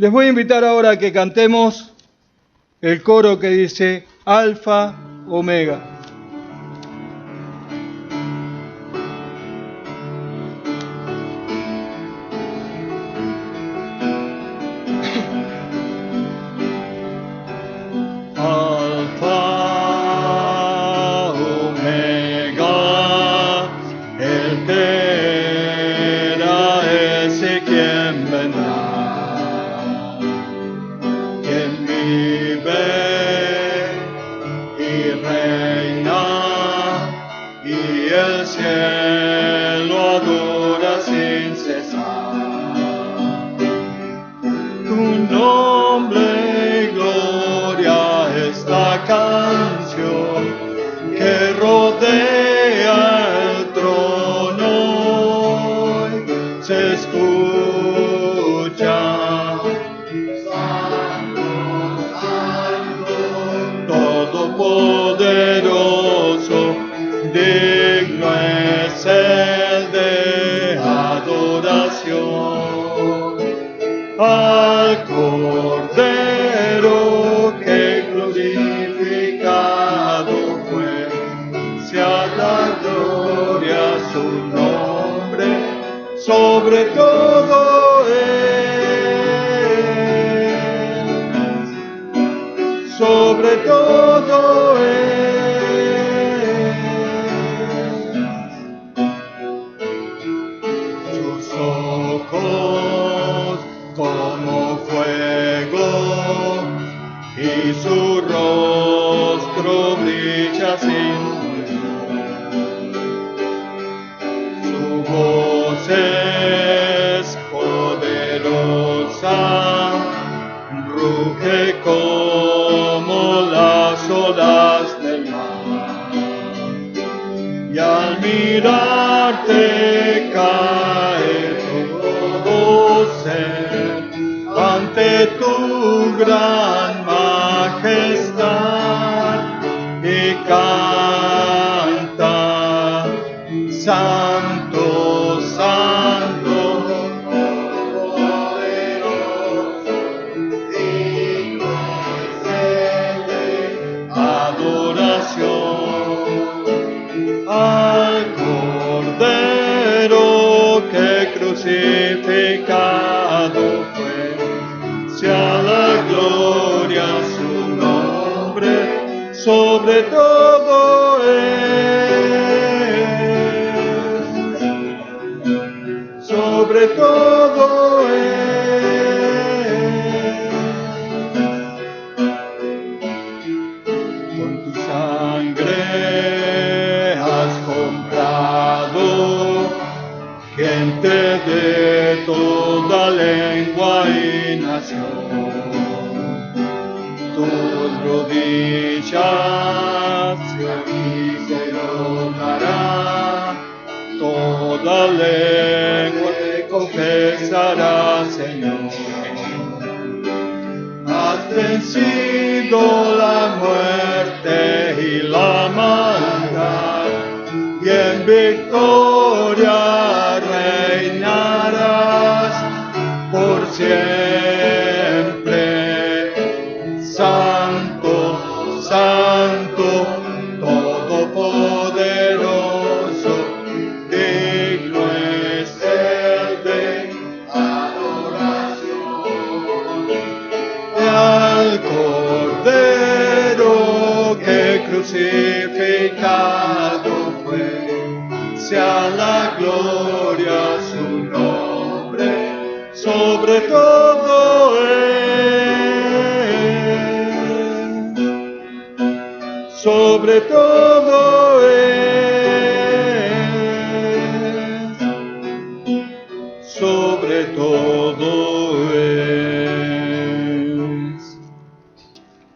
Les voy a invitar ahora a que cantemos el coro que dice Alfa, Omega.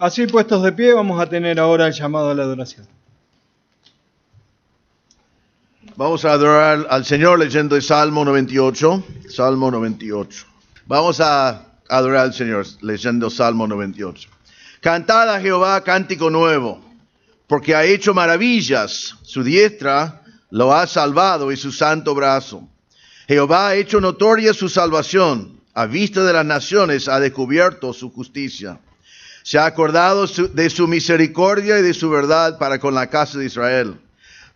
Así puestos de pie, vamos a tener ahora el llamado a la adoración. Vamos a adorar al Señor leyendo el Salmo 98. Salmo 98. Vamos a adorar al Señor leyendo Salmo 98. Cantad a Jehová cántico nuevo, porque ha hecho maravillas. Su diestra lo ha salvado y su santo brazo. Jehová ha hecho notoria su salvación. a vista de las naciones ha descubierto su justicia. Se ha acordado de su misericordia y de su verdad para con la casa de Israel.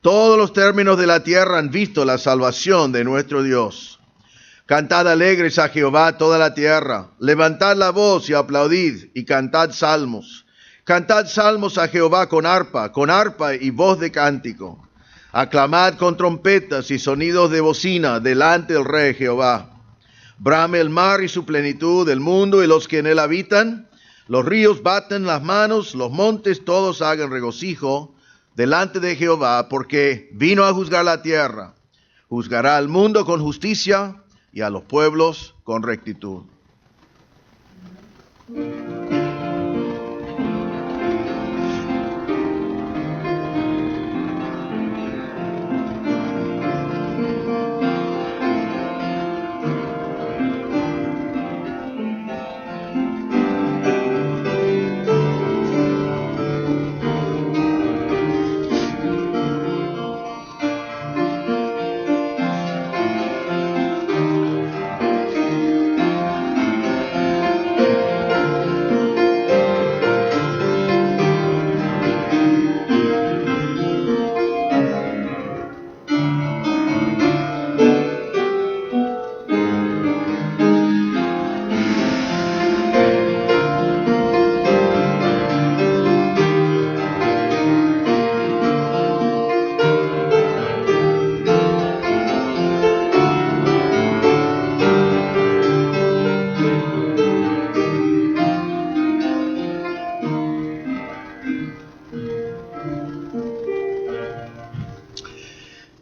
Todos los términos de la tierra han visto la salvación de nuestro Dios. Cantad alegres a Jehová toda la tierra. Levantad la voz y aplaudid y cantad salmos. Cantad salmos a Jehová con arpa y voz de cántico. Aclamad con trompetas y sonidos de bocina delante del Rey Jehová. Brame el mar y su plenitud, el mundo y los que en él habitan. Los ríos baten las manos, los montes todos hagan regocijo delante de Jehová, porque vino a juzgar la tierra. Juzgará al mundo con justicia y a los pueblos con rectitud.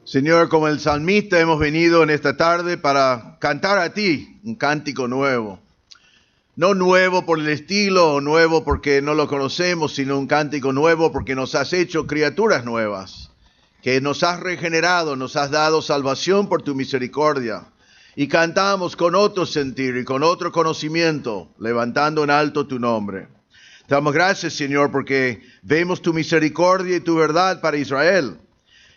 Señor, como el salmista hemos venido en esta tarde para cantar a ti un cántico nuevo. No nuevo por el estilo o nuevo porque no lo conocemos, sino un cántico nuevo porque nos has hecho criaturas nuevas, que nos has regenerado, nos has dado salvación por tu misericordia. Y cantamos con otro sentir y con otro conocimiento, levantando en alto tu nombre. Te damos gracias, Señor, porque vemos tu misericordia y tu verdad para Israel,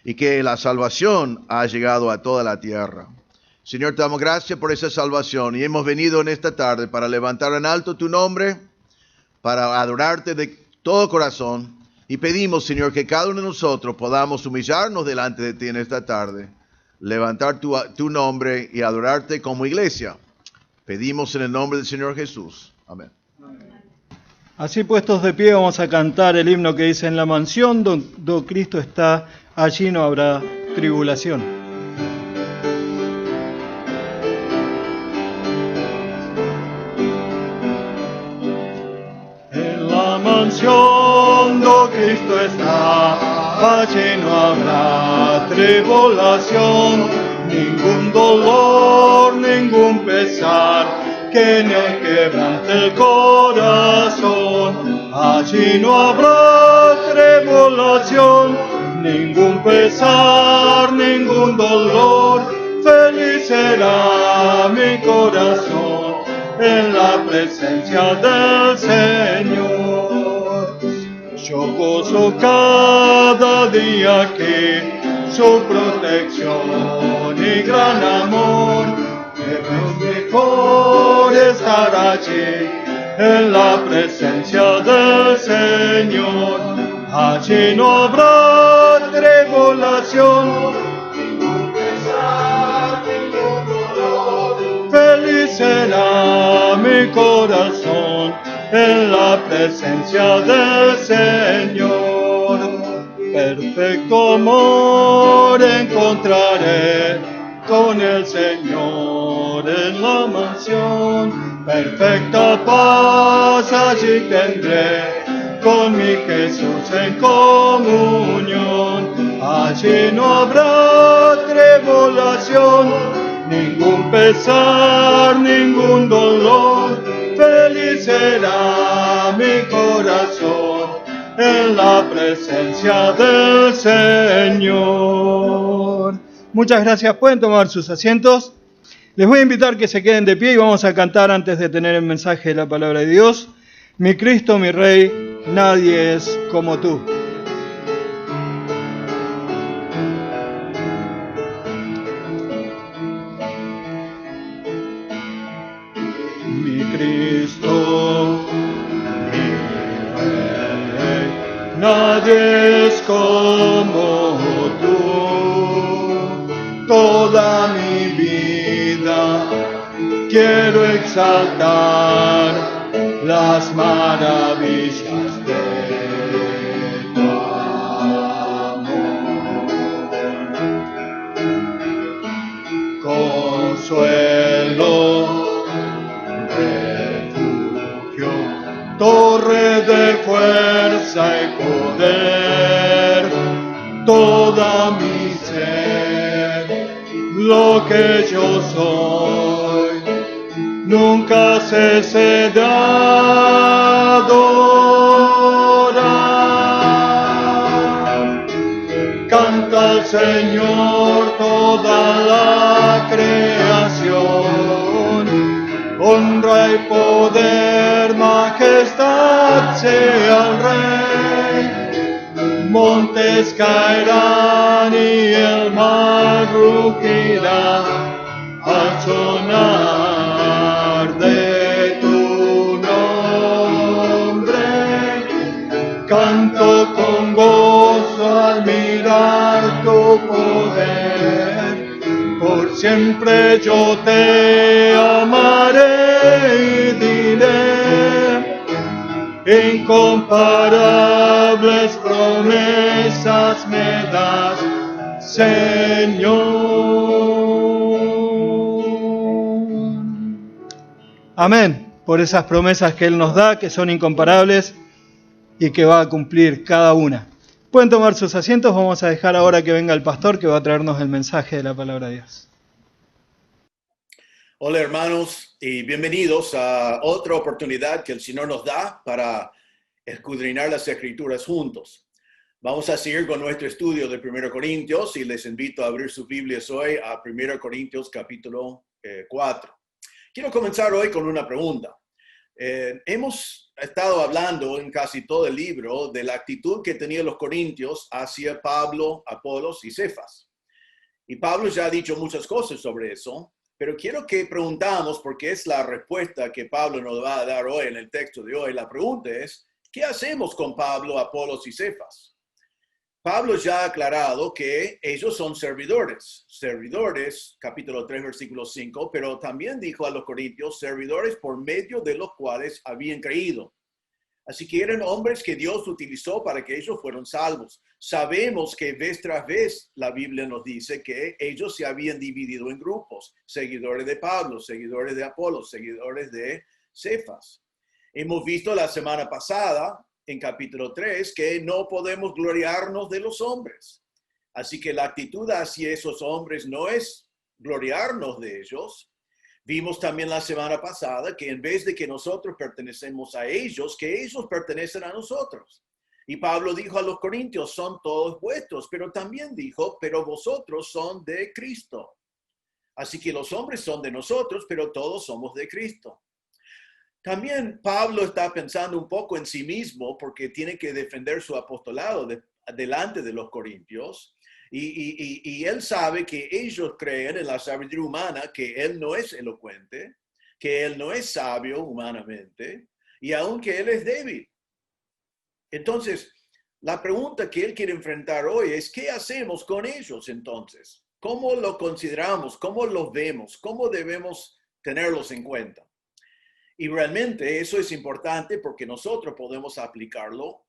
y que la salvación ha llegado a toda la tierra. Señor, te damos gracias por esa salvación, y hemos venido en esta tarde para levantar en alto tu nombre, para adorarte de todo corazón, y pedimos, Señor, que cada uno de nosotros podamos humillarnos delante de ti en esta tarde, levantar tu nombre y adorarte como iglesia. Pedimos en el nombre del Señor Jesús. Amén. Así puestos de pie vamos a cantar el himno que dice: en la mansión donde Cristo está, allí no habrá tribulación. En la mansión donde Cristo está, allí no habrá tribulación, ningún dolor, ningún pesar que me quebrante el corazón. Allí no habrá tribulación, ningún pesar, ningún dolor. Feliz será mi corazón en la presencia del Señor. Yo gozo cada día que su protección y gran amor. Es mejor estar allí en la presencia del Señor. Allí no habrá tribulación, ningún pesar, ningún dolor. Feliz será mi corazón en la presencia del Señor. Perfecto amor encontraré con el Señor en la mansión. Perfecta paz allí tendré con mi Jesús en comunión. Allí no habrá tribulación, ningún pesar, ningún dolor. Feliz será mi corazón en la presencia del Señor. Muchas gracias. Pueden tomar sus asientos. Les voy a invitar que se queden de pie y vamos a cantar antes de tener el mensaje de la palabra de Dios. Mi Cristo, mi Rey, nadie es como tú. como tú. Toda mi vida quiero exaltar las maravillas de tu amor. Consuelo, refugio, torre de fuerza y poder, toda mi ser, lo que yo soy, nunca cese de adorar. Canta al Señor toda la creación, honra y poder, majestad sea al Rey. Montes caerán y el mar rugirá al sonar de tu nombre. Canto con gozo al mirar tu poder. Por siempre yo te amaré y diré: incomparables promesas me das, Señor. Amén. Por esas promesas que Él nos da, que son incomparables y que va a cumplir cada una. Pueden tomar sus asientos. Vamos a dejar ahora que venga el pastor, que va a traernos el mensaje de la palabra de Dios. Hola hermanos y bienvenidos a otra oportunidad que el Señor nos da para escudriñar las Escrituras juntos. Vamos a seguir con nuestro estudio de 1 Corintios y les invito a abrir sus Biblias hoy a 1 Corintios capítulo 4. Quiero comenzar hoy con una pregunta. Hemos estado hablando en casi todo el libro de la actitud que tenían los corintios hacia Pablo, Apolos y Cefas. Y Pablo ya ha dicho muchas cosas sobre eso, pero quiero que preguntamos, porque es la respuesta que Pablo nos va a dar hoy en el texto de hoy. La pregunta es: ¿qué hacemos con Pablo, Apolos y Cefas? Pablo ya ha aclarado que ellos son servidores, capítulo 3, versículo 5, pero también dijo a los corintios, servidores por medio de los cuales habían creído. Así que eran hombres que Dios utilizó para que ellos fueran salvos. Sabemos que vez tras vez la Biblia nos dice que ellos se habían dividido en grupos, seguidores de Pablo, seguidores de Apolos, seguidores de Cefas. Hemos visto la semana pasada, en capítulo 3, que no podemos gloriarnos de los hombres. Así que la actitud hacia esos hombres no es gloriarnos de ellos. Vimos también la semana pasada que en vez de que nosotros pertenecemos a ellos, que ellos pertenecen a nosotros. Y Pablo dijo a los corintios, son todos vuestros, pero también dijo, pero vosotros son de Cristo. Así que los hombres son de nosotros, pero todos somos de Cristo. También Pablo está pensando un poco en sí mismo porque tiene que defender su apostolado delante de los corintios. Y él sabe que ellos creen en la sabiduría humana, que él no es elocuente, que él no es sabio humanamente, y aunque él es débil. Entonces, la pregunta que él quiere enfrentar hoy es, ¿qué hacemos con ellos entonces? ¿Cómo lo consideramos? ¿Cómo los vemos? ¿Cómo debemos tenerlos en cuenta? Y realmente eso es importante porque nosotros podemos aplicarlo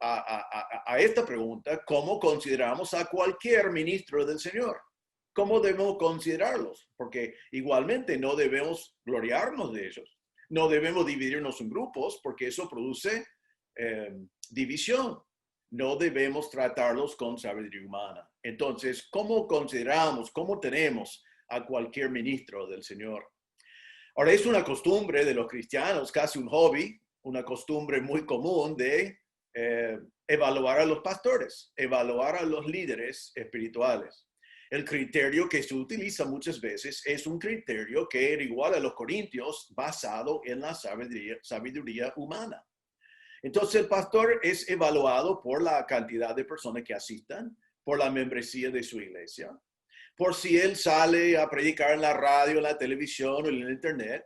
a esta pregunta: ¿cómo consideramos a cualquier ministro del Señor? ¿Cómo debemos considerarlos? Porque igualmente no debemos gloriarnos de ellos. No debemos dividirnos en grupos porque eso produce división. No debemos tratarlos con sabiduría humana. Entonces, ¿cómo consideramos, cómo tenemos a cualquier ministro del Señor? Ahora, es una costumbre de los cristianos, casi un hobby, una costumbre muy común de evaluar a los pastores, evaluar a los líderes espirituales. El criterio que se utiliza muchas veces es un criterio que era igual a los corintios, basado en la sabiduría humana. Entonces, el pastor es evaluado por la cantidad de personas que asistan, por la membresía de su iglesia, por si él sale a predicar en la radio, en la televisión o en el internet,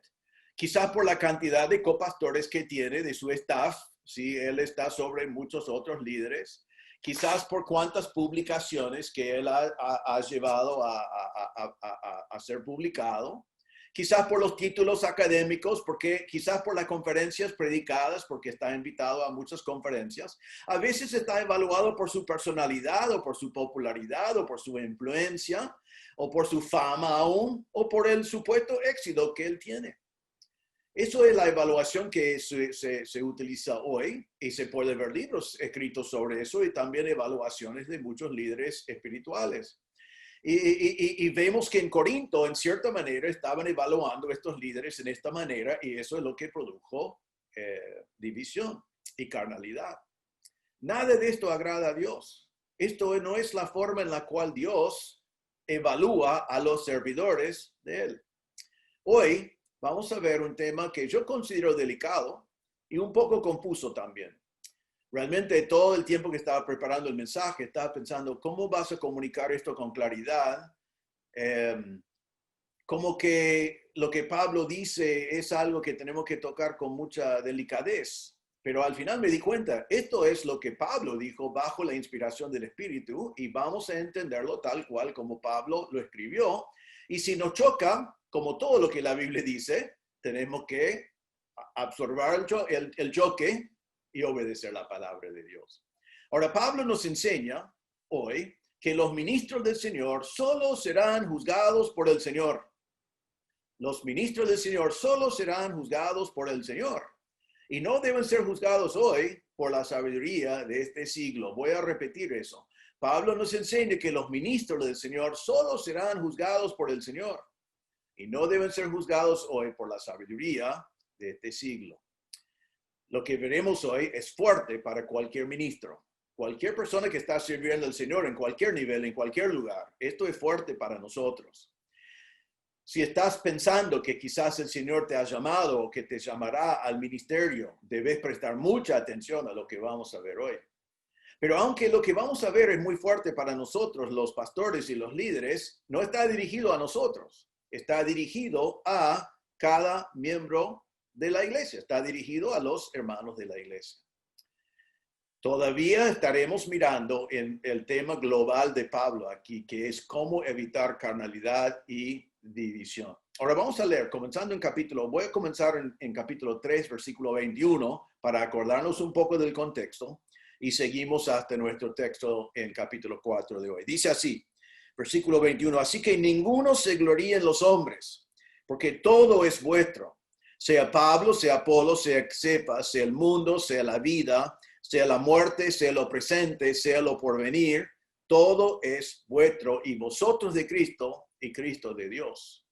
quizás por la cantidad de copastores que tiene de su staff, si él está sobre muchos otros líderes, quizás por cuántas publicaciones que él ha llevado a ser publicado, quizás por los títulos académicos, porque quizás por las conferencias predicadas, porque está invitado a muchas conferencias. A veces está evaluado por su personalidad o por su popularidad o por su influencia o por su fama aún o por el supuesto éxito que él tiene. Eso es la evaluación que se utiliza hoy y se puede ver libros escritos sobre eso y también evaluaciones de muchos líderes espirituales. Y vemos que en Corinto, en cierta manera, estaban evaluando estos líderes en esta manera y eso es lo que produjo división y carnalidad. Nada de esto agrada a Dios. Esto no es la forma en la cual Dios evalúa a los servidores de Él. Hoy vamos a ver un tema que yo considero delicado y un poco confuso también. Realmente todo el tiempo que estaba preparando el mensaje, estaba pensando, ¿cómo vas a comunicar esto con claridad? Como que lo que Pablo dice es algo que tenemos que tocar con mucha delicadez. Pero al final me di cuenta, esto es lo que Pablo dijo bajo la inspiración del Espíritu y vamos a entenderlo tal cual como Pablo lo escribió. Y si nos choca, como todo lo que la Biblia dice, tenemos que absorber el choque y obedecer la palabra de Dios. Ahora, Pablo nos enseña hoy que los ministros del Señor solo serán juzgados por el Señor. Los ministros del Señor solo serán juzgados por el Señor. Y no deben ser juzgados hoy por la sabiduría de este siglo. Voy a repetir eso. Pablo nos enseña que los ministros del Señor solo serán juzgados por el Señor. Y no deben ser juzgados hoy por la sabiduría de este siglo. Lo que veremos hoy es fuerte para cualquier ministro. Cualquier persona que está sirviendo al Señor en cualquier nivel, en cualquier lugar. Esto es fuerte para nosotros. Si estás pensando que quizás el Señor te ha llamado o que te llamará al ministerio, debes prestar mucha atención a lo que vamos a ver hoy. Pero aunque lo que vamos a ver es muy fuerte para nosotros, los pastores y los líderes, no está dirigido a nosotros. Está dirigido a cada miembro de la iglesia, está dirigido a los hermanos de la iglesia. Todavía estaremos mirando en el tema global de Pablo aquí, que es cómo evitar carnalidad y división. Ahora vamos a leer, voy a comenzar en capítulo 3, versículo 21, para acordarnos un poco del contexto, y seguimos hasta nuestro texto en capítulo 4 de hoy. Dice así, versículo 21, así que ninguno se gloríe en los hombres, porque todo es vuestro. Sea Pablo, sea Apolo, sea Cefas, sea el mundo, sea la vida, sea la muerte, sea lo presente, sea lo porvenir, todo es vuestro y vosotros de Cristo y Cristo de Dios.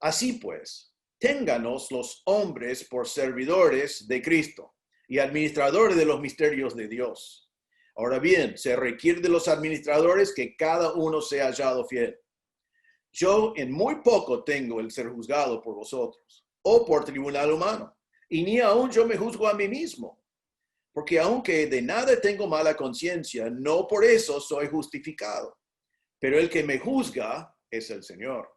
Así pues, ténganos los hombres por servidores de Cristo y administradores de los misterios de Dios. Ahora bien, se requiere de los administradores que cada uno sea hallado fiel. Yo en muy poco tengo el ser juzgado por vosotros, o por tribunal humano, y ni aun yo me juzgo a mí mismo, porque aunque de nada tengo mala conciencia, no por eso soy justificado, pero el que me juzga es el Señor.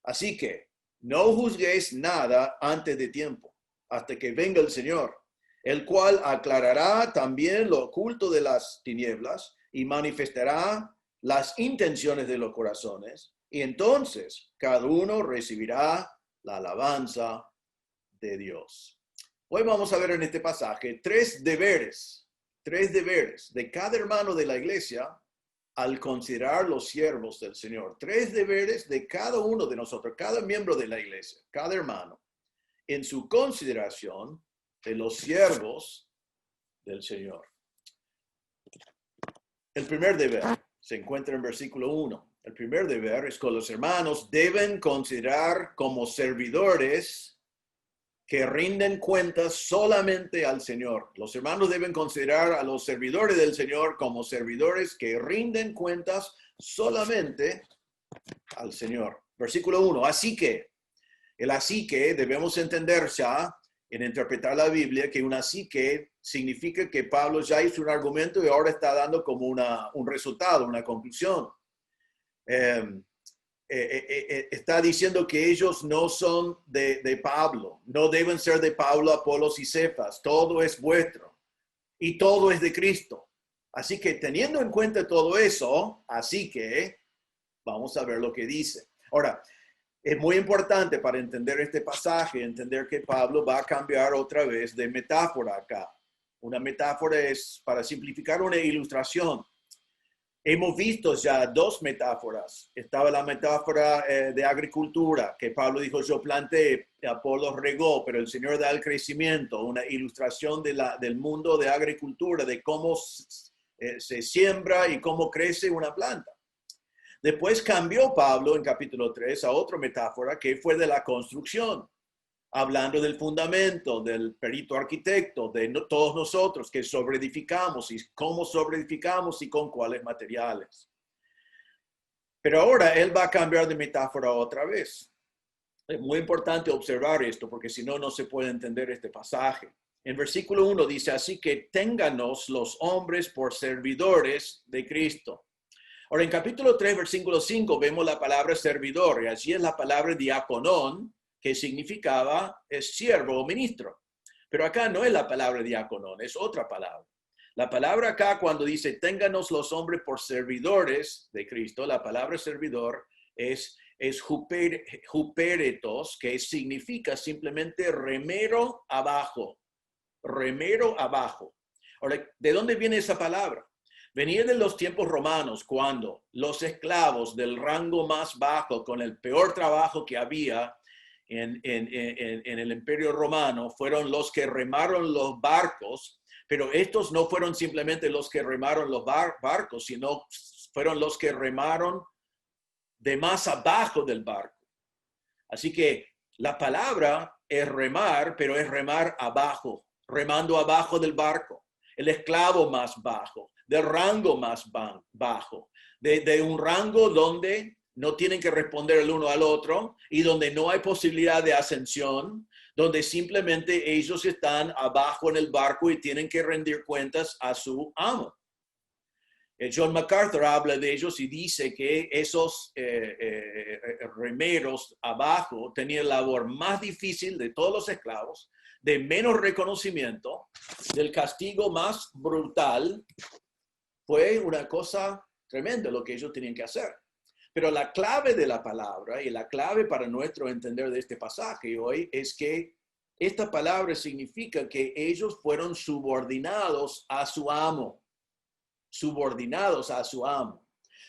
Así que no juzguéis nada antes de tiempo, hasta que venga el Señor, el cual aclarará también lo oculto de las tinieblas y manifestará las intenciones de los corazones, y entonces cada uno recibirá la alabanza de Dios. Hoy vamos a ver en este pasaje tres deberes de cada hermano de la iglesia al considerar los siervos del Señor. Tres deberes de cada uno de nosotros, cada miembro de la iglesia, cada hermano, en su consideración de los siervos del Señor. El primer deber se encuentra en versículo 1. El primer deber es que los hermanos deben considerar como servidores que rinden cuentas solamente al Señor. Los hermanos deben considerar a los servidores del Señor como servidores que rinden cuentas solamente al Señor. Versículo 1. Así que, el así que debemos entender ya en interpretar la Biblia que un así que significa que Pablo ya hizo un argumento y ahora está dando como un resultado, una conclusión. Está diciendo que ellos no son de Pablo, no deben ser de Pablo, Apolos y Cefas, todo es vuestro y todo es de Cristo. Así que teniendo en cuenta todo eso, así que vamos a ver lo que dice. Ahora, es muy importante para entender este pasaje, entender que Pablo va a cambiar otra vez de metáfora acá. Una metáfora es, para simplificar, una ilustración. Hemos visto ya dos metáforas. Estaba la metáfora de agricultura, que Pablo dijo, yo planté, Apolo regó, pero el Señor da el crecimiento. Una ilustración del mundo de agricultura, de cómo se siembra y cómo crece una planta. Después cambió Pablo en capítulo 3 a otra metáfora que fue de la construcción, hablando del fundamento, del perito arquitecto, de todos nosotros que sobreedificamos y cómo sobreedificamos y con cuáles materiales. Pero ahora él va a cambiar de metáfora otra vez. Es muy importante observar esto porque si no, no se puede entender este pasaje. En versículo 1 dice, así que ténganos los hombres por servidores de Cristo. Ahora, en capítulo 3, versículo 5, vemos la palabra servidor, y allí es la palabra diaconón, que significaba siervo o ministro. Pero acá no es la palabra diaconón, es otra palabra. La palabra acá, cuando dice, ténganos los hombres por servidores de Cristo, la palabra servidor es huperetos, que significa simplemente remero abajo. Remero abajo. Ahora, ¿de dónde viene esa palabra? Venía de los tiempos romanos, cuando los esclavos del rango más bajo, con el peor trabajo que había en el Imperio Romano, fueron los que remaron los barcos, pero estos no fueron simplemente los que remaron los barcos, sino fueron los que remaron de más abajo del barco. Así que la palabra es remar, pero es remar abajo, remando abajo del barco, el esclavo más bajo, del rango más bajo, de un rango donde no tienen que responder el uno al otro y donde no hay posibilidad de ascensión, donde simplemente ellos están abajo en el barco y tienen que rendir cuentas a su amo. John MacArthur habla de ellos y dice que esos remeros abajo tenían la labor más difícil de todos los esclavos, de menos reconocimiento, del castigo más brutal. Fue una cosa tremenda lo que ellos tenían que hacer. Pero la clave de la palabra y la clave para nuestro entender de este pasaje hoy es que esta palabra significa que ellos fueron subordinados a su amo. Subordinados a su amo.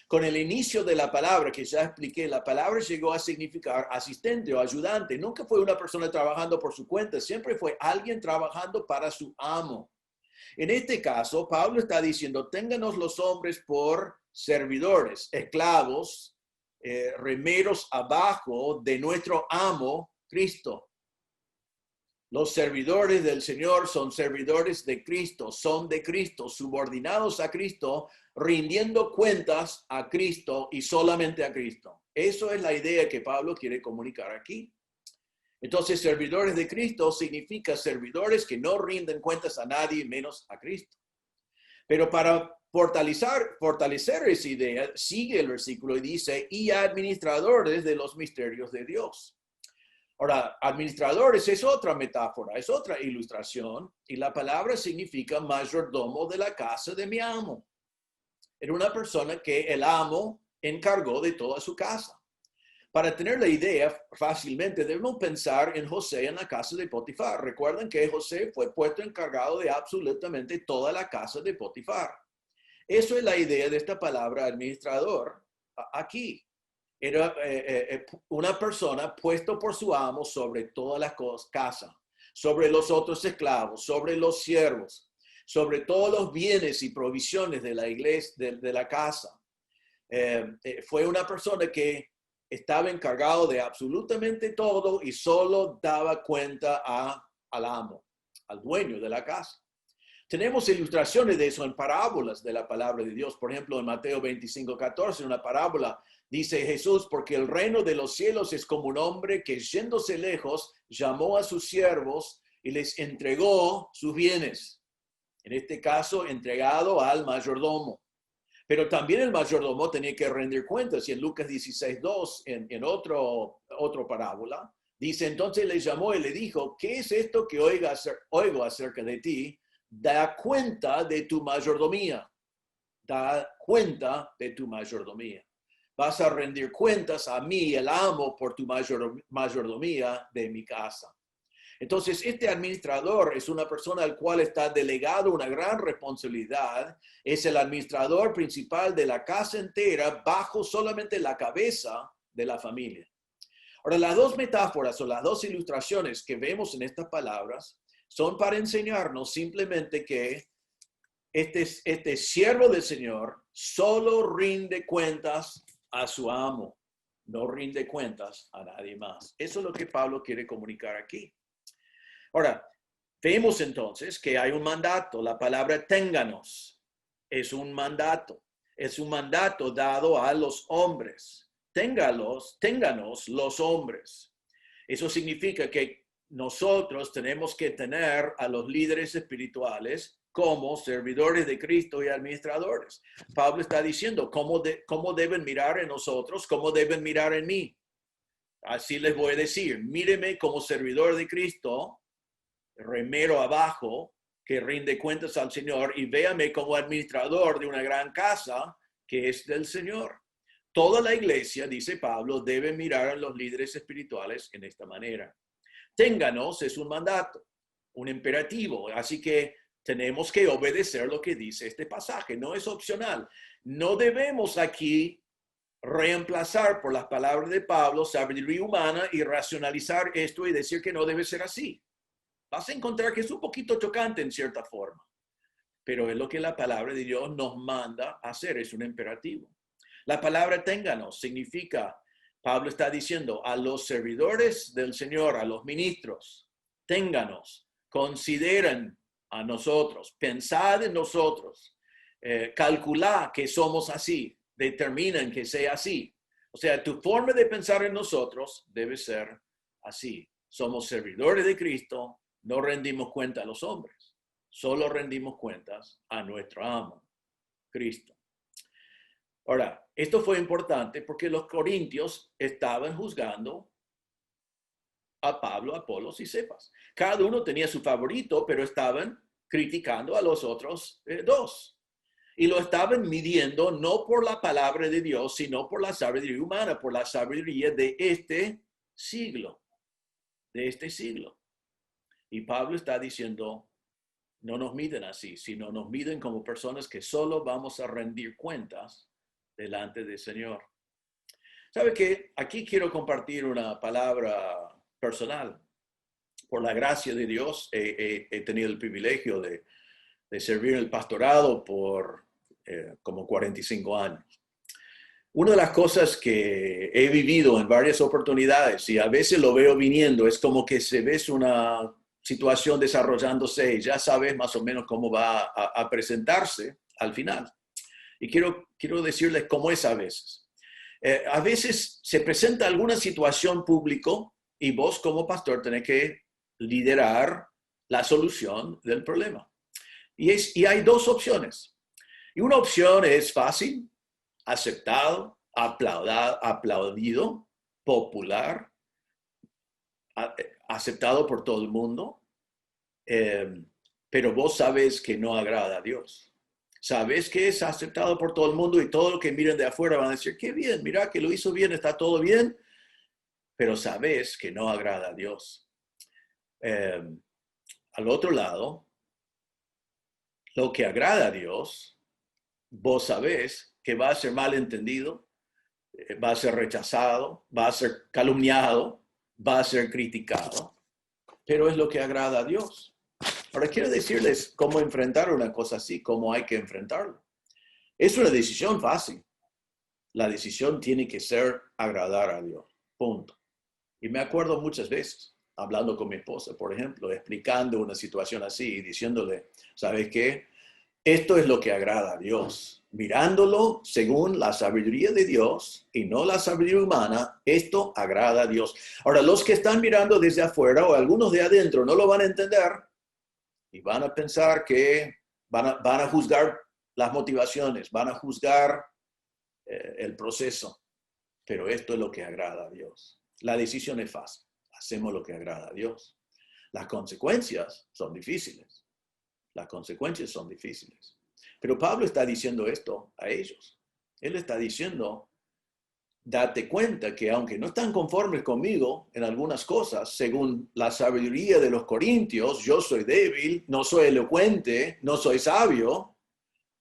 Con el inicio de la palabra, que ya expliqué, la palabra llegó a significar asistente o ayudante. Nunca fue una persona trabajando por su cuenta, siempre fue alguien trabajando para su amo. En este caso, Pablo está diciendo, ténganos los hombres por servidores, esclavos, remeros abajo de nuestro amo, Cristo. Los servidores del Señor son servidores de Cristo, son de Cristo, subordinados a Cristo, rindiendo cuentas a Cristo y solamente a Cristo. Eso es la idea que Pablo quiere comunicar aquí. Entonces, servidores de Cristo significa servidores que no rinden cuentas a nadie menos a Cristo. Pero para fortalecer esa idea, sigue el versículo y dice, y administradores de los misterios de Dios. Ahora, administradores es otra metáfora, es otra ilustración, y la palabra significa mayordomo de la casa de mi amo. Era una persona que el amo encargó de toda su casa. Para tener la idea fácilmente, debemos pensar en José en la casa de Potifar. Recuerden que José fue puesto encargado de absolutamente toda la casa de Potifar. Eso es la idea de esta palabra administrador aquí. Era una persona puesto por su amo sobre toda la casa, sobre los otros esclavos, sobre los siervos, sobre todos los bienes y provisiones de la iglesia, de la casa. Fue una persona que estaba encargado de absolutamente todo y solo daba cuenta al amo, al dueño de la casa. Tenemos ilustraciones de eso en parábolas de la palabra de Dios. Por ejemplo, en Mateo 25:14, una parábola, dice Jesús, porque el reino de los cielos es como un hombre que yéndose lejos, llamó a sus siervos y les entregó sus bienes. En este caso, entregado al mayordomo. Pero también el mayordomo tenía que rendir cuentas. Y en Lucas 16:2, en otro parábola, dice, entonces le llamó y le dijo, ¿qué es esto que oigo acerca de ti? Da cuenta de tu mayordomía. da cuenta de tu mayordomía. Vas a rendir cuentas a mí, el amo, por tu mayordomía de mi casa. Entonces, este administrador es una persona al cual está delegado una gran responsabilidad. Es el administrador principal de la casa entera bajo solamente la cabeza de la familia. Ahora, las dos metáforas o las dos ilustraciones que vemos en estas palabras son para enseñarnos simplemente que este siervo del Señor solo rinde cuentas a su amo, no rinde cuentas a nadie más. Eso es lo que Pablo quiere comunicar aquí. Ahora, vemos entonces que hay un mandato. La palabra ténganos es un mandato. Es un mandato dado a los hombres. Ténganos los hombres. Eso significa que nosotros tenemos que tener a los líderes espirituales como servidores de Cristo y administradores. Pablo está diciendo cómo deben mirar en nosotros, cómo deben mirar en mí. Así les voy a decir, míreme como servidor de Cristo, remero abajo, que rinde cuentas al Señor, y véame como administrador de una gran casa que es del Señor. Toda la iglesia, dice Pablo, debe mirar a los líderes espirituales en esta manera. Ténganos es un mandato, un imperativo, así que tenemos que obedecer lo que dice este pasaje, no es opcional. No debemos aquí reemplazar por las palabras de Pablo sabiduría humana y racionalizar esto y decir que no debe ser así. Vas a encontrar que es un poquito chocante en cierta forma, pero es lo que la palabra de Dios nos manda a hacer, es un imperativo. La palabra ténganos significa, Pablo está diciendo, a los servidores del Señor, a los ministros, ténganos, consideren a nosotros, pensad en nosotros, calculad que somos así, determinen que sea así. O sea, tu forma de pensar en nosotros debe ser así. Somos servidores de Cristo, no rendimos cuenta a los hombres, solo rendimos cuentas a nuestro amo, Cristo. Ahora, esto fue importante porque los corintios estaban juzgando a Pablo, Apolos y Cefas. Cada uno tenía su favorito, pero estaban criticando a los otros dos. Y lo estaban midiendo no por la palabra de Dios, sino por la sabiduría humana, por la sabiduría de este siglo. Y Pablo está diciendo, no nos miden así, sino nos miden como personas que solo vamos a rendir cuentas delante del Señor. ¿Sabe qué? Aquí quiero compartir una palabra personal. Por la gracia de Dios, he tenido el privilegio de servir en el pastorado por como 45 años. Una de las cosas que he vivido en varias oportunidades, y a veces lo veo viniendo, es como que se ves una situación desarrollándose y ya sabes más o menos cómo va a presentarse al final. Y quiero decirles cómo es a veces. A veces se presenta alguna situación pública y vos como pastor tenés que liderar la solución del problema. Y hay dos opciones. Y una opción es fácil, aceptado, aplaudido, popular, aceptado por todo el mundo, pero vos sabes que no agrada a Dios. Sabes que es aceptado por todo el mundo y todo lo que miren de afuera van a decir, qué bien, mira que lo hizo bien, está todo bien, pero sabes que no agrada a Dios. Al otro lado, lo que agrada a Dios, vos sabés que va a ser mal entendido, va a ser rechazado, va a ser calumniado, va a ser criticado, pero es lo que agrada a Dios. Ahora quiero decirles cómo enfrentar una cosa así, cómo hay que enfrentarlo. Es una decisión fácil. La decisión tiene que ser agradar a Dios, punto. Y me acuerdo muchas veces, hablando con mi esposa, por ejemplo, explicando una situación así y diciéndole, ¿sabes qué? Esto es lo que agrada a Dios. Mirándolo según la sabiduría de Dios y no la sabiduría humana, esto agrada a Dios. Ahora, los que están mirando desde afuera o algunos de adentro no lo van a entender y van a pensar que van a juzgar las motivaciones, van a juzgar el proceso. Pero esto es lo que agrada a Dios. La decisión es fácil. Hacemos lo que agrada a Dios. Las consecuencias son difíciles. Pero Pablo está diciendo esto a ellos. Él está diciendo, date cuenta que aunque no están conformes conmigo en algunas cosas, según la sabiduría de los corintios, yo soy débil, no soy elocuente, no soy sabio,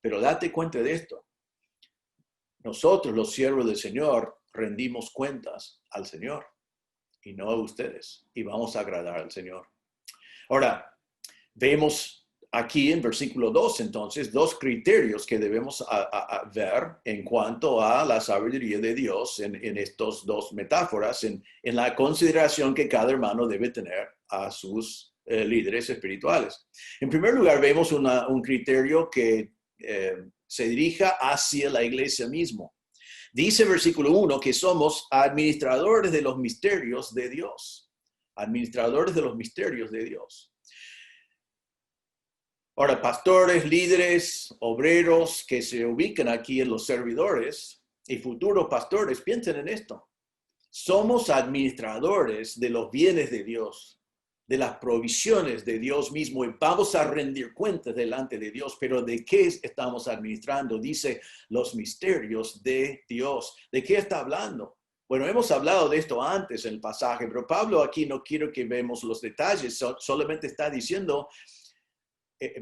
pero date cuenta de esto. Nosotros, los siervos del Señor, rendimos cuentas al Señor y no a ustedes, y vamos a agradar al Señor. Ahora, vemos aquí en versículo 2, entonces, dos criterios que debemos ver en cuanto a la sabiduría de Dios en estas dos metáforas, en la consideración que cada hermano debe tener a sus líderes espirituales. En primer lugar, vemos un criterio que se dirija hacia la iglesia mismo. Dice versículo 1 que somos administradores de los misterios de Dios. Administradores de los misterios de Dios. Ahora, pastores, líderes, obreros que se ubican aquí en los servidores y futuros pastores, piensen en esto. Somos administradores de los bienes de Dios, de las provisiones de Dios mismo, y vamos a rendir cuentas delante de Dios. Pero ¿de qué estamos administrando? Dice los misterios de Dios. ¿De qué está hablando? Bueno, hemos hablado de esto antes en el pasaje, pero Pablo aquí no quiere que vemos los detalles, solamente está diciendo,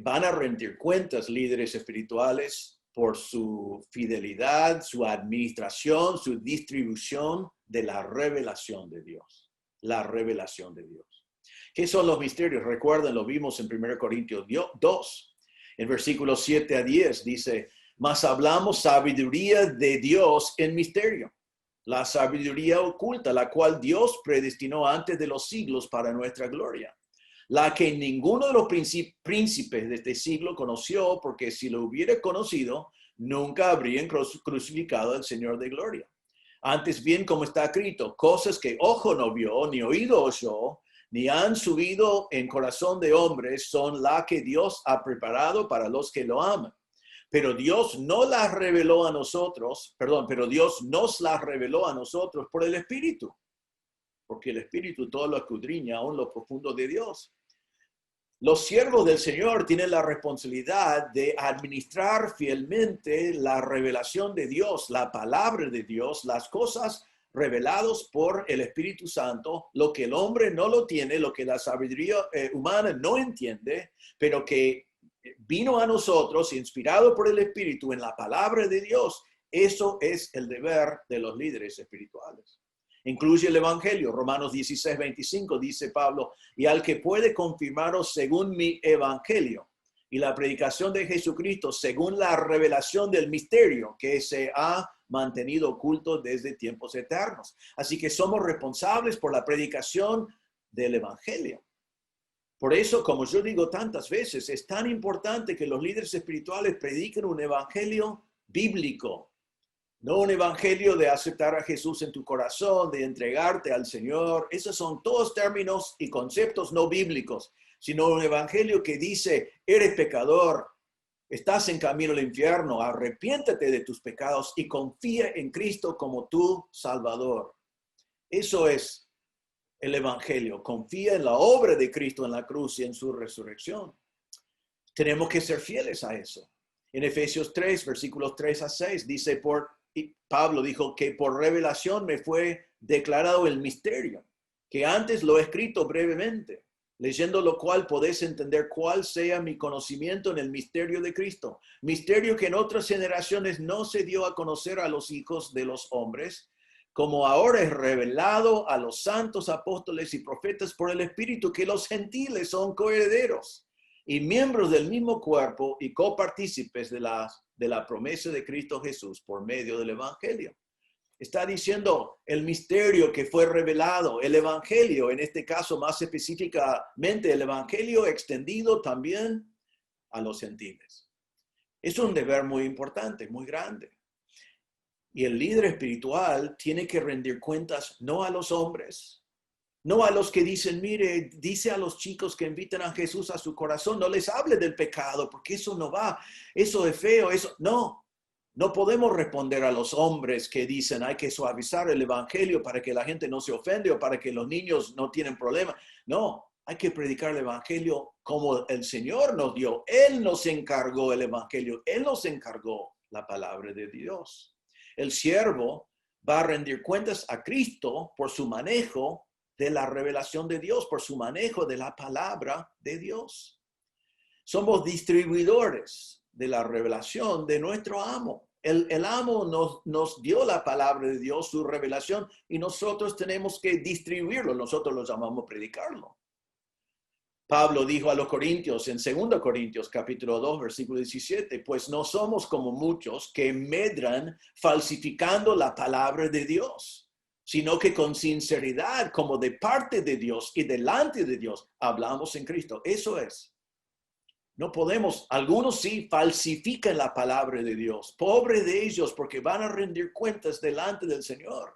van a rendir cuentas líderes espirituales por su fidelidad, su administración, su distribución de la revelación de Dios. La revelación de Dios. ¿Qué son los misterios? Recuerden, lo vimos en 1 Corintios 2. En versículos 7 a 10 dice, mas hablamos sabiduría de Dios en misterio. La sabiduría oculta, la cual Dios predestinó antes de los siglos para nuestra gloria. La que ninguno de los príncipes de este siglo conoció, porque si lo hubiera conocido, nunca habrían crucificado al Señor de gloria. Antes bien, como está escrito, cosas que ojo no vio, ni oído oyó, ni han subido en corazón de hombres, son las que Dios ha preparado para los que lo aman. Pero Dios no las reveló a nosotros, pero Dios nos las reveló a nosotros por el Espíritu. Porque el Espíritu todo lo escudriña aún lo profundo de Dios. Los siervos del Señor tienen la responsabilidad de administrar fielmente la revelación de Dios, la palabra de Dios, las cosas reveladas por el Espíritu Santo, lo que el hombre no lo tiene, lo que la sabiduría humana no entiende, pero que vino a nosotros, inspirado por el Espíritu en la palabra de Dios. Eso es el deber de los líderes espirituales. Incluye el Evangelio. Romanos 16, 25 dice Pablo, y al que puede confirmaros según mi Evangelio y la predicación de Jesucristo según la revelación del misterio que se ha mantenido oculto desde tiempos eternos. Así que somos responsables por la predicación del Evangelio. Por eso, como yo digo tantas veces, es tan importante que los líderes espirituales prediquen un Evangelio bíblico. No un evangelio de aceptar a Jesús en tu corazón, de entregarte al Señor. Esos son todos términos y conceptos no bíblicos, sino un evangelio que dice, eres pecador, estás en camino al infierno, arrepiéntate de tus pecados y confía en Cristo como tu Salvador. Eso es el evangelio. Confía en la obra de Cristo en la cruz y en su resurrección. Tenemos que ser fieles a eso. En Efesios 3, versículos 3 a 6, dice y Pablo dijo que por revelación me fue declarado el misterio, que antes lo he escrito brevemente, leyendo lo cual podéis entender cuál sea mi conocimiento en el misterio de Cristo. Misterio que en otras generaciones no se dio a conocer a los hijos de los hombres, como ahora es revelado a los santos apóstoles y profetas por el Espíritu, que los gentiles son coherederos y miembros del mismo cuerpo y copartícipes de la promesa de Cristo Jesús por medio del Evangelio. Está diciendo el misterio que fue revelado, el Evangelio, en este caso más específicamente el Evangelio extendido también a los gentiles. Es un deber muy importante, muy grande. Y el líder espiritual tiene que rendir cuentas no a los hombres, no a los que dicen, mire, dice a los chicos que invitan a Jesús a su corazón, no les hable del pecado, porque eso no va, eso es feo, eso. No podemos responder a los hombres que dicen, hay que suavizar el evangelio para que la gente no se ofende o para que los niños no tienen problemas. No, Hay que predicar el Evangelio como el Señor nos dio. Él nos encargó el Evangelio. Él nos encargó la palabra de Dios. El siervo va a rendir cuentas a Cristo por su manejo de la revelación de Dios, por su manejo de la palabra de Dios. Somos distribuidores de la revelación de nuestro amo. El amo nos dio la palabra de Dios, su revelación, y nosotros tenemos que distribuirlo. Nosotros lo llamamos predicarlo. Pablo dijo a los corintios en 2 Corintios capítulo 2 versículo 17, pues no somos como muchos que medran falsificando la palabra de Dios, sino que con sinceridad, como de parte de Dios y delante de Dios, hablamos en Cristo. Eso es. No podemos, algunos sí falsifican la palabra de Dios. Pobre de ellos, porque van a rendir cuentas delante del Señor.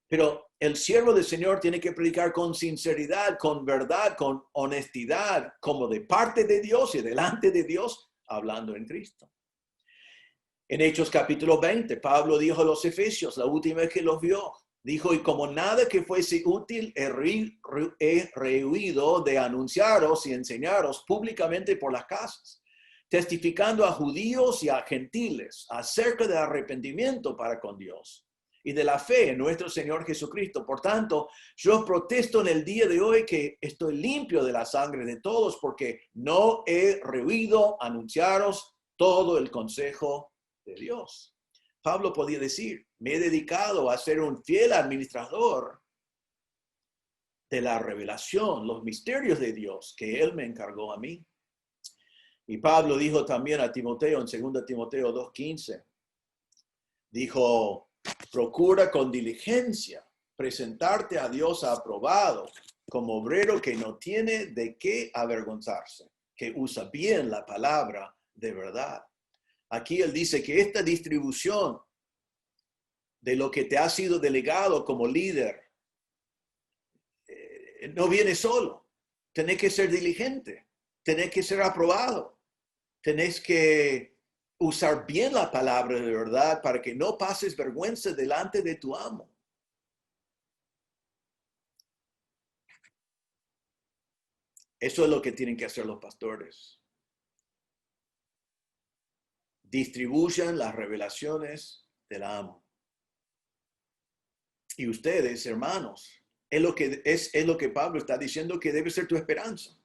Pero el siervo del Señor tiene que predicar con sinceridad, con verdad, con honestidad, como de parte de Dios y delante de Dios, hablando en Cristo. En Hechos capítulo 20, Pablo dijo a los Efesios, la última vez que los vio, dijo, y como nada que fuese útil he rehuido de anunciaros y enseñaros públicamente por las casas, testificando a judíos y a gentiles acerca del arrepentimiento para con Dios y de la fe en nuestro Señor Jesucristo. Por tanto, yo protesto en el día de hoy que estoy limpio de la sangre de todos, porque no he rehuido anunciaros todo el consejo de Dios. Pablo podía decir, me he dedicado a ser un fiel administrador de la revelación, los misterios de Dios que Él me encargó a mí. Y Pablo dijo también a Timoteo en 2 Timoteo 2:15, dijo, procura con diligencia presentarte a Dios aprobado como obrero que no tiene de qué avergonzarse, que usa bien la palabra de verdad. Aquí él dice que esta distribución de lo que te ha sido delegado como líder no viene solo. Tenés que ser diligente, tenés que ser aprobado, tenés que usar bien la palabra de verdad para que no pases vergüenza delante de tu amo. Eso es lo que tienen que hacer los pastores. Distribuyan las revelaciones del amo. Y ustedes, hermanos, es lo que Pablo está diciendo que debe ser tu esperanza.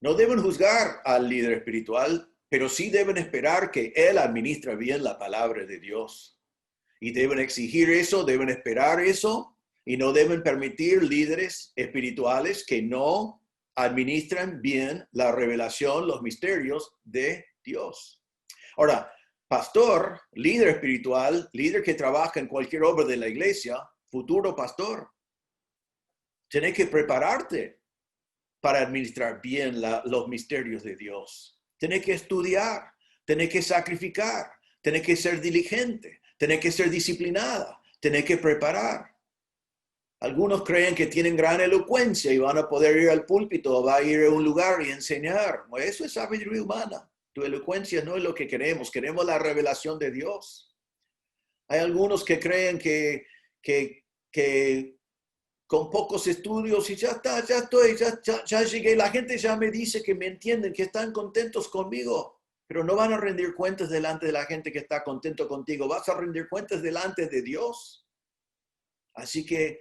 No deben juzgar al líder espiritual, pero sí deben esperar que él administra bien la palabra de Dios. Y deben exigir eso, deben esperar eso, y no deben permitir líderes espirituales que no administran bien la revelación, los misterios de Dios. Ahora, pastor, líder espiritual, líder que trabaja en cualquier obra de la iglesia, futuro pastor, tienes que prepararte para administrar bien los misterios de Dios. Tienes que estudiar, tienes que sacrificar, tienes que ser diligente, tienes que ser disciplinada, tienes que preparar. Algunos creen que tienen gran elocuencia y van a poder ir al púlpito o va a ir a un lugar y enseñar. Bueno, eso es sabiduría humana. Tu elocuencia no es lo que queremos. Queremos la revelación de Dios. Hay algunos que creen que con pocos estudios y ya llegué. La gente ya me dice que me entienden, que están contentos conmigo, pero no van a rendir cuentas delante de la gente que está contento contigo. Vas a rendir cuentas delante de Dios. Así que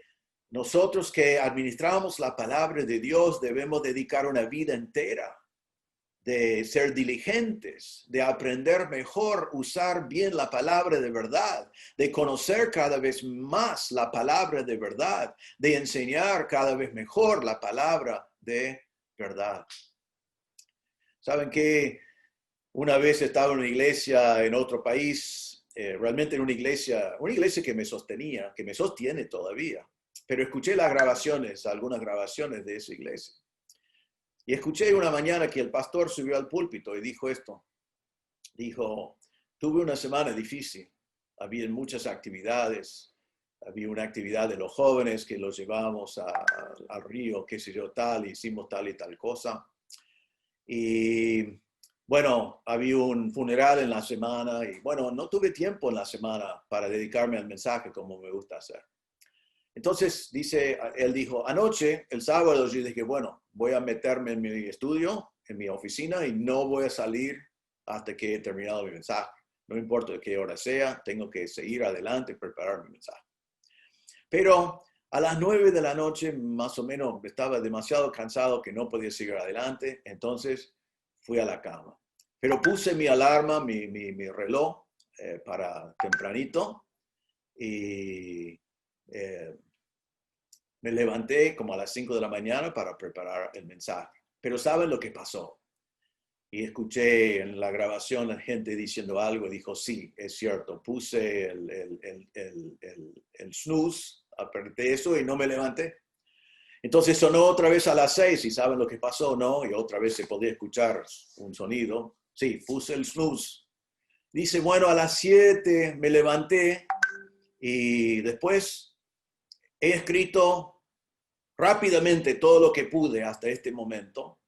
nosotros que administramos la palabra de Dios debemos dedicar una vida entera de ser diligentes, de aprender mejor, usar bien la palabra de verdad, de conocer cada vez más la palabra de verdad, de enseñar cada vez mejor la palabra de verdad. ¿Saben qué? Una vez estaba en una iglesia en otro país, realmente en una iglesia que me sostenía, que me sostiene todavía, pero escuché algunas grabaciones de esa iglesia. Y escuché una mañana que el pastor subió al púlpito y dijo esto. Dijo, tuve una semana difícil. Había muchas actividades. Había una actividad de los jóvenes que los llevamos al río, qué sé yo, hicimos tal y tal cosa. Y bueno, había un funeral en la semana y bueno, no tuve tiempo en la semana para dedicarme al mensaje como me gusta hacer. Entonces, él dijo, anoche, el sábado, yo dije, bueno, voy a meterme en mi estudio, en mi oficina, y no voy a salir hasta que he terminado mi mensaje. No importa qué hora sea, tengo que seguir adelante y preparar mi mensaje. Pero a las 9 de la noche, más o menos, estaba demasiado cansado que no podía seguir adelante, entonces fui a la cama. Pero puse mi alarma, mi reloj para tempranito, y me levanté como a las 5 de la mañana para preparar el mensaje. Pero ¿saben lo que pasó? Y escuché en la grabación la gente diciendo algo, dijo, sí, es cierto, puse el snooze, apreté eso y no me levanté. Entonces sonó otra vez a las 6 y ¿saben lo que pasó? No, y otra vez se podía escuchar un sonido. Sí, puse el snooze. Dice, bueno, a las 7 me levanté y después he escrito rápidamente todo lo que pude hasta este momento.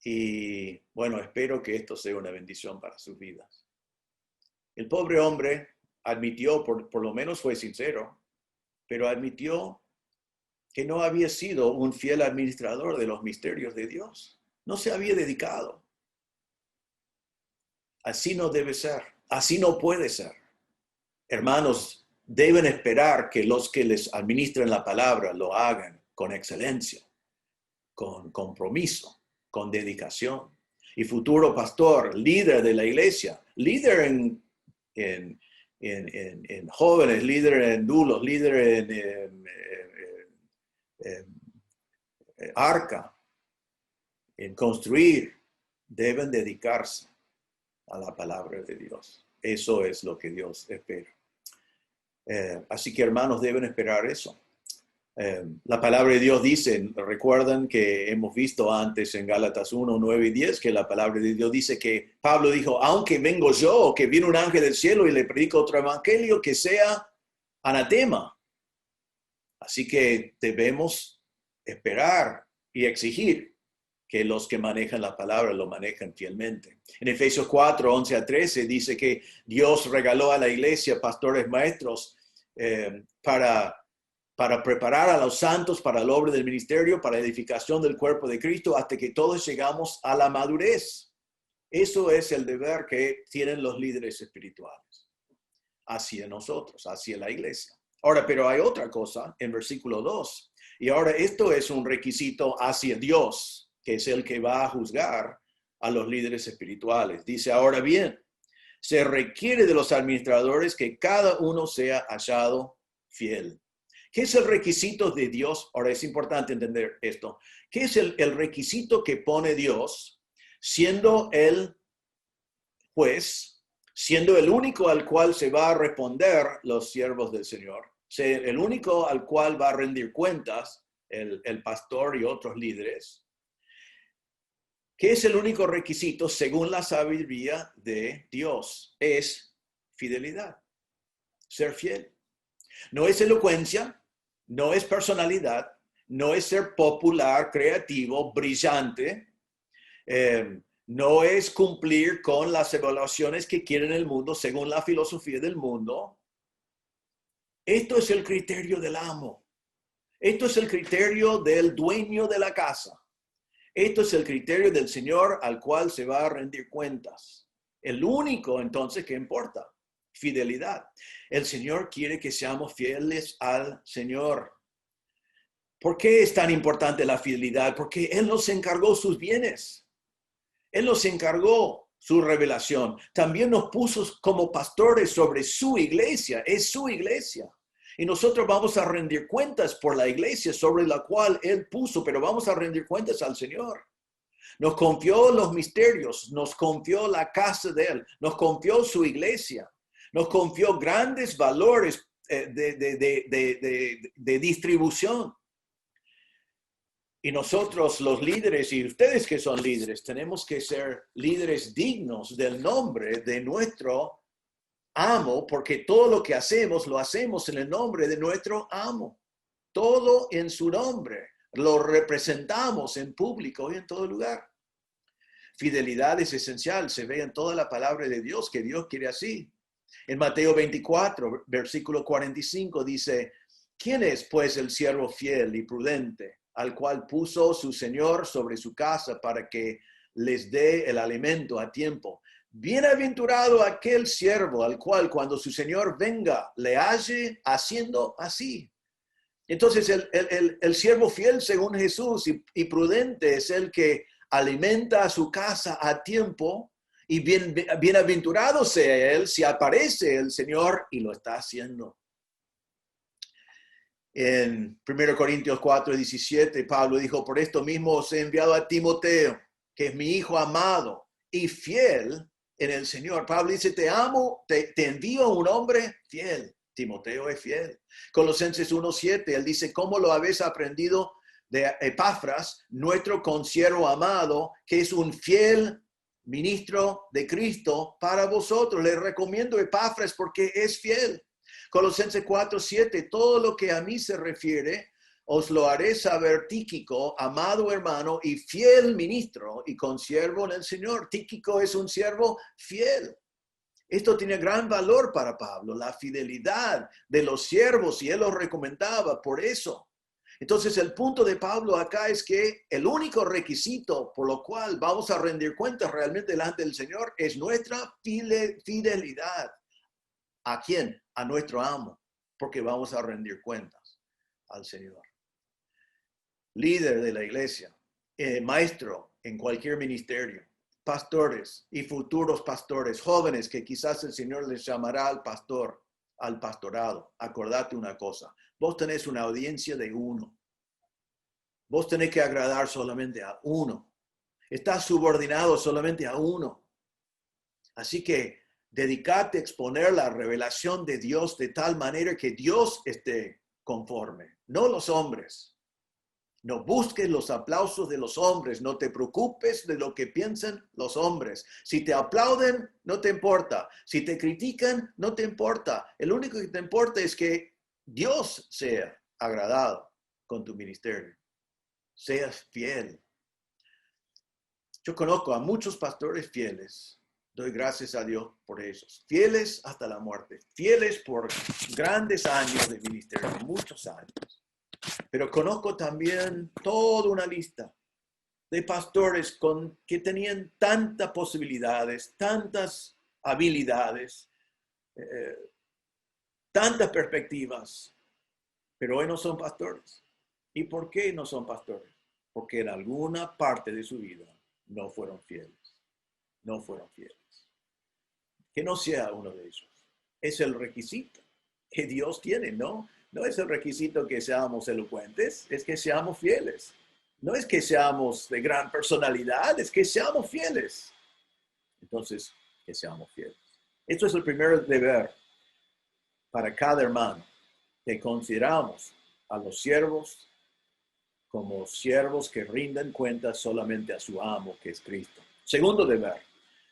Y bueno, espero que esto sea una bendición para sus vidas. El pobre hombre admitió, por lo menos fue sincero, pero admitió que no había sido un fiel administrador de los misterios de Dios. No se había dedicado. Así no debe ser. Así no puede ser. Hermanos, deben esperar que los que les administren la palabra lo hagan con excelencia, con compromiso, con dedicación. Y futuro pastor, líder de la iglesia, líder en jóvenes, líder en dulos, líder en arca, en construir, deben dedicarse a la palabra de Dios. Eso es lo que Dios espera. Así que hermanos, deben esperar eso. La palabra de Dios dice, recuerdan que hemos visto antes en Gálatas 1, 9 y 10, que la palabra de Dios dice que Pablo dijo, aunque vengo yo, o que viene un ángel del cielo y le predico otro evangelio, que sea anatema. Así que debemos esperar y exigir que los que manejan la palabra lo manejan fielmente. En Efesios 4, 11 a 13 dice que Dios regaló a la iglesia pastores maestros para preparar a los santos para la obra del ministerio, para la edificación del cuerpo de Cristo, hasta que todos llegamos a la madurez. Eso es el deber que tienen los líderes espirituales hacia nosotros, hacia la iglesia. Ahora, pero hay otra cosa en versículo 2. Y ahora esto es un requisito hacia Dios, que es el que va a juzgar a los líderes espirituales. Dice, ahora bien, se requiere de los administradores que cada uno sea hallado fiel. ¿Qué es el requisito de Dios? Ahora es importante entender esto. ¿Qué es el requisito que pone Dios siendo el juez, siendo el único al cual se va a responder los siervos del Señor? El único al cual va a rendir cuentas el pastor y otros líderes. ¿Qué es el único requisito según la sabiduría de Dios? Es fidelidad, ser fiel. No es elocuencia, no es personalidad, no es ser popular, creativo, brillante, no es cumplir con las evaluaciones que quieren el mundo según la filosofía del mundo. Esto es el criterio del amo. Esto es el criterio del dueño de la casa. Esto es el criterio del Señor al cual se va a rendir cuentas. El único entonces que importa. Fidelidad. El Señor quiere que seamos fieles al Señor. ¿Por qué es tan importante la fidelidad? Porque Él nos encargó sus bienes. Él nos encargó su revelación. También nos puso como pastores sobre su iglesia. Es su iglesia. Y nosotros vamos a rendir cuentas por la iglesia sobre la cual Él puso, pero vamos a rendir cuentas al Señor. Nos confió los misterios, nos confió la casa de Él, nos confió su iglesia. Nos confió grandes valores de distribución. Y nosotros, los líderes, y ustedes que son líderes, tenemos que ser líderes dignos del nombre de nuestro amo, porque todo lo que hacemos, lo hacemos en el nombre de nuestro amo. Todo en su nombre. Lo representamos en público y en todo lugar. Fidelidad es esencial. Se ve en toda la palabra de Dios que Dios quiere así. En Mateo 24, versículo 45 dice, ¿Quién es, pues, el siervo fiel y prudente, al cual puso su Señor sobre su casa para que les dé el alimento a tiempo? Bienaventurado aquel siervo al cual cuando su Señor venga le halle haciendo así. Entonces el siervo fiel según Jesús y prudente es el que alimenta a su casa a tiempo, y bienaventurado sea él si aparece el Señor y lo está haciendo. En 1 Corintios 4:17, Pablo dijo, por esto mismo os he enviado a Timoteo, que es mi hijo amado y fiel en el Señor. Pablo dice, te amo, te envío a un hombre fiel. Timoteo es fiel. Colosenses 1:7, él dice, ¿cómo lo habéis aprendido de Epafras, nuestro consiervo amado, que es un fiel ministro de Cristo para vosotros? Les recomiendo Epafras porque es fiel. Colosenses 4:7, todo lo que a mí se refiere, os lo haré saber Tíquico, amado hermano y fiel ministro y consiervo en el Señor. Tíquico es un siervo fiel. Esto tiene gran valor para Pablo, la fidelidad de los siervos, y él los recomendaba por eso. Entonces el punto de Pablo acá es que el único requisito por lo cual vamos a rendir cuentas realmente delante del Señor es nuestra fidelidad. ¿A quién? A nuestro amo, porque vamos a rendir cuentas al Señor. Líder de la iglesia, maestro en cualquier ministerio, pastores y futuros pastores, jóvenes que quizás el Señor les llamará al pastor, al pastorado. Acordate una cosa, vos tenés una audiencia de uno. Vos tenés que agradar solamente a uno. Estás subordinado solamente a uno. Así que dedicate a exponer la revelación de Dios de tal manera que Dios esté conforme, no los hombres. No busques los aplausos de los hombres, no te preocupes de lo que piensan los hombres. Si te aplauden, no te importa. Si te critican, no te importa. El único que te importa es que Dios sea agradado con tu ministerio. Seas fiel. Yo conozco a muchos pastores fieles. Doy gracias a Dios por ellos. Fieles hasta la muerte. Fieles por grandes años de ministerio, muchos años. Pero conozco también toda una lista de pastores que tenían tantas posibilidades, tantas habilidades, tantas perspectivas, pero hoy no son pastores. ¿Y por qué no son pastores? Porque en alguna parte de su vida no fueron fieles. No fueron fieles. Que no sea uno de ellos. Es el requisito que Dios tiene, ¿no? No es el requisito que seamos elocuentes, es que seamos fieles. No es que seamos de gran personalidad, es que seamos fieles. Entonces, que seamos fieles. Esto es el primer deber para cada hermano, que consideramos a los siervos como siervos que rinden cuentas solamente a su amo, que es Cristo. Segundo deber,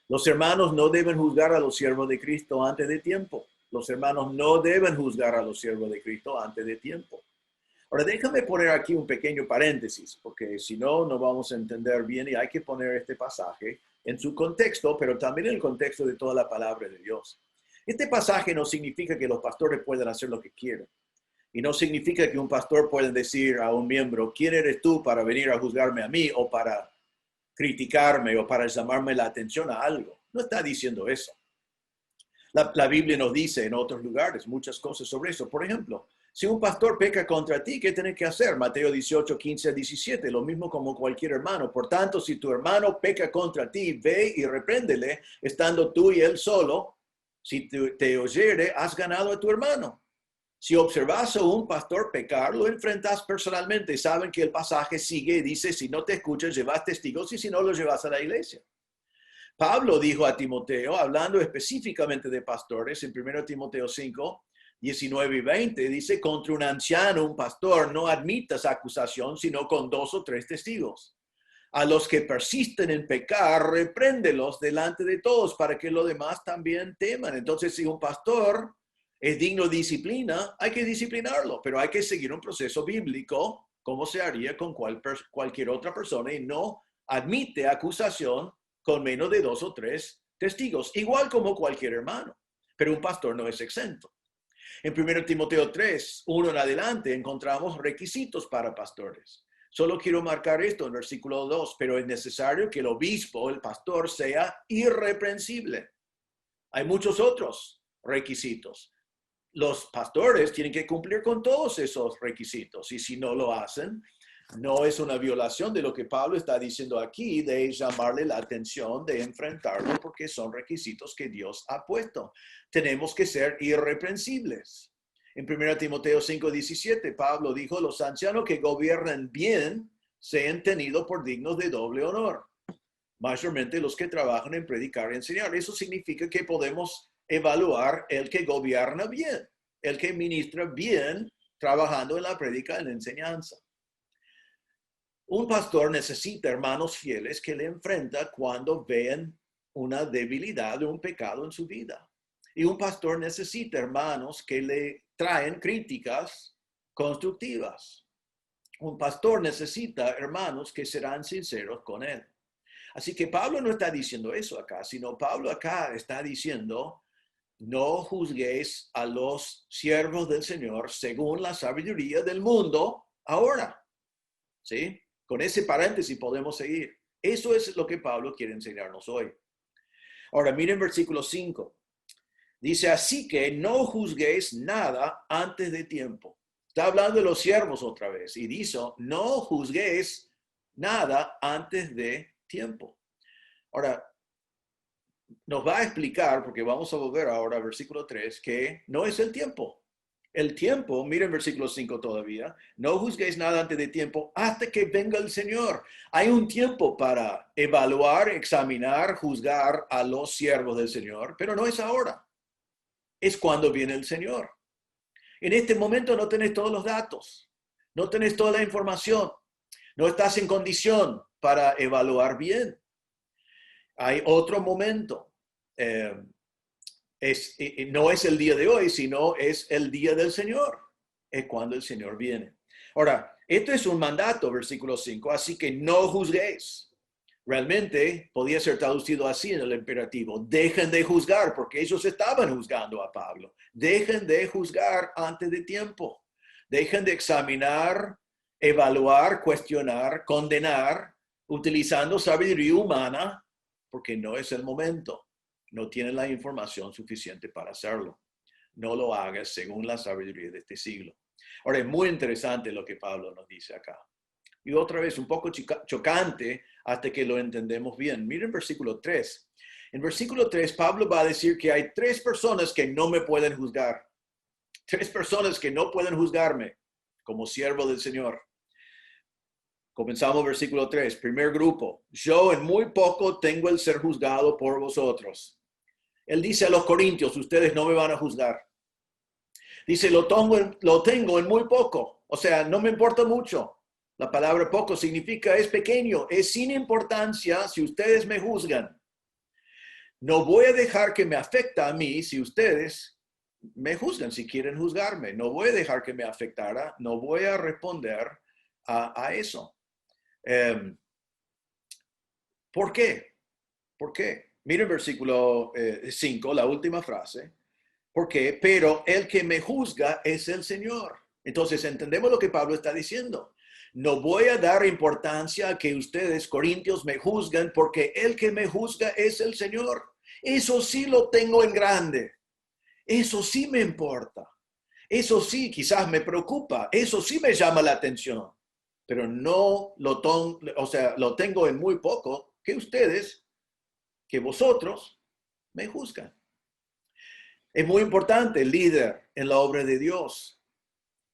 los hermanos no deben juzgar a los siervos de Cristo antes de tiempo. Los hermanos no deben juzgar a los siervos de Cristo antes de tiempo. Ahora, déjame poner aquí un pequeño paréntesis, porque si no, no vamos a entender bien y hay que poner este pasaje en su contexto, pero también en el contexto de toda la palabra de Dios. Este pasaje no significa que los pastores puedan hacer lo que quieran. Y no significa que un pastor pueda decir a un miembro, ¿quién eres tú para venir a juzgarme a mí o para criticarme o para llamarme la atención a algo? No está diciendo eso. La Biblia nos dice en otros lugares muchas cosas sobre eso. Por ejemplo, si un pastor peca contra ti, ¿qué tienes que hacer? Mateo 18, 15 a 17, lo mismo como cualquier hermano. Por tanto, si tu hermano peca contra ti, ve y repréndele, estando tú y él solo. Si te oyere, has ganado a tu hermano. Si observas a un pastor pecar, lo enfrentas personalmente. Saben que el pasaje sigue y dice, si no te escuchas, llevas testigos y si no, los llevas a la iglesia. Pablo dijo a Timoteo, hablando específicamente de pastores, en 1 Timoteo 5, 19 y 20, dice, contra un anciano, un pastor, no admitas acusación, sino con 2 o 3 testigos. A los que persisten en pecar, repréndelos delante de todos, para que los demás también teman. Entonces, si un pastor es digno de disciplina, hay que disciplinarlo, pero hay que seguir un proceso bíblico, como se haría con cualquier otra persona, y no admite acusación con menos de 2 o 3 testigos, igual como cualquier hermano. Pero un pastor no es exento. En 1 Timoteo 3, 1 en adelante, encontramos requisitos para pastores. Solo quiero marcar esto en versículo 2, pero es necesario que el obispo, el pastor, sea irreprensible. Hay muchos otros requisitos. Los pastores tienen que cumplir con todos esos requisitos, y si no lo hacen, no es una violación de lo que Pablo está diciendo aquí, de llamarle la atención, de enfrentarlo, porque son requisitos que Dios ha puesto. Tenemos que ser irreprensibles. En 1 Timoteo 5:17, Pablo dijo, los ancianos que gobiernan bien sean tenidos por dignos de doble honor, mayormente los que trabajan en predicar y enseñar. Eso significa que podemos evaluar el que gobierna bien, el que ministra bien, trabajando en la prédica y en la enseñanza. Un pastor necesita hermanos fieles que le enfrentan cuando ven una debilidad o un pecado en su vida. Y un pastor necesita hermanos que le traen críticas constructivas. Un pastor necesita hermanos que serán sinceros con él. Así que Pablo no está diciendo eso acá, sino Pablo acá está diciendo, no juzguéis a los siervos del Señor según la sabiduría del mundo ahora. ¿Sí? Con ese paréntesis podemos seguir. Eso es lo que Pablo quiere enseñarnos hoy. Ahora, miren versículo 5. Dice, así que no juzguéis nada antes de tiempo. Está hablando de los siervos otra vez. Y dice, no juzguéis nada antes de tiempo. Ahora, nos va a explicar, porque vamos a volver ahora al versículo 3, que no es el tiempo. El tiempo, miren versículo 5 todavía, no juzguéis nada antes de tiempo hasta que venga el Señor. Hay un tiempo para evaluar, examinar, juzgar a los siervos del Señor, pero no es ahora. Es cuando viene el Señor. En este momento no tenés todos los datos, no tenés toda la información, no estás en condición para evaluar bien. Hay otro momento. No es el día de hoy, sino es el día del Señor. Es cuando el Señor viene. Ahora, esto es un mandato, versículo 5, así que no juzguéis. Realmente podía ser traducido así en el imperativo. Dejen de juzgar, porque ellos estaban juzgando a Pablo. Dejen de juzgar antes de tiempo. Dejen de examinar, evaluar, cuestionar, condenar, utilizando sabiduría humana, porque no es el momento. No tienen la información suficiente para hacerlo. No lo hagas según la sabiduría de este siglo. Ahora, es muy interesante lo que Pablo nos dice acá. Y otra vez, un poco chocante hasta que lo entendemos bien. Miren versículo 3. En versículo 3, Pablo va a decir que hay 3 personas que no me pueden juzgar. 3 personas que no pueden juzgarme como siervo del Señor. Comenzamos versículo 3. Primer grupo. Yo en muy poco tengo el ser juzgado por vosotros. Él dice a los corintios, ustedes no me van a juzgar. Dice, lo tengo en muy poco. O sea, no me importa mucho. La palabra poco significa es pequeño, es sin importancia si ustedes me juzgan. No voy a dejar que me afecte a mí si ustedes me juzgan, si quieren juzgarme. No voy a dejar que me afectara, no voy a responder a eso. ¿Por qué? ¿Por qué? Miren versículo 5, la última frase. ¿Por qué? Pero el que me juzga es el Señor. Entonces entendemos lo que Pablo está diciendo. No voy a dar importancia a que ustedes, corintios, me juzgan, porque el que me juzga es el Señor. Eso sí lo tengo en grande. Eso sí me importa. Eso sí quizás me preocupa. Eso sí me llama la atención. Pero no lo tengo en muy poco que ustedes, que vosotros me juzgan. Es muy importante el líder en la obra de Dios.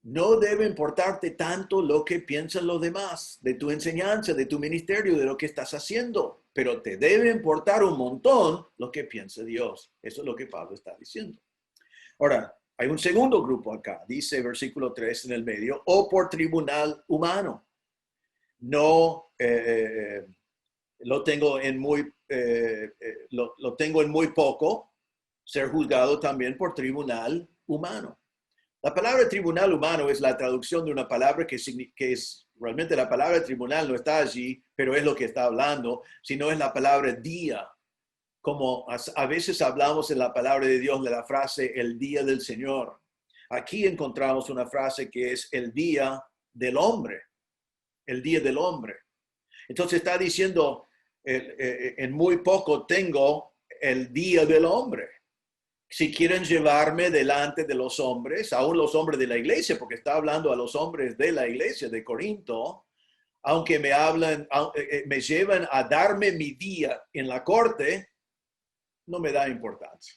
No debe importarte tanto lo que piensan los demás, de tu enseñanza, de tu ministerio, de lo que estás haciendo, pero te debe importar un montón lo que piensa Dios. Eso es lo que Pablo está diciendo. Ahora, hay un segundo grupo acá, dice versículo 3 en el medio, o por tribunal humano. No, lo tengo en muy poco, ser juzgado también por tribunal humano. La palabra tribunal humano es la traducción de una palabra que es realmente la palabra tribunal no está allí, pero es lo que está hablando, sino es la palabra día. Como a veces hablamos en la palabra de Dios de la frase el día del Señor. Aquí encontramos una frase que es el día del hombre, el día del hombre. Entonces está diciendo, en muy poco tengo el día del hombre. Si quieren llevarme delante de los hombres, aún los hombres de la iglesia, porque está hablando a los hombres de la iglesia de Corinto, aunque me llevan a darme mi día en la corte, no me da importancia.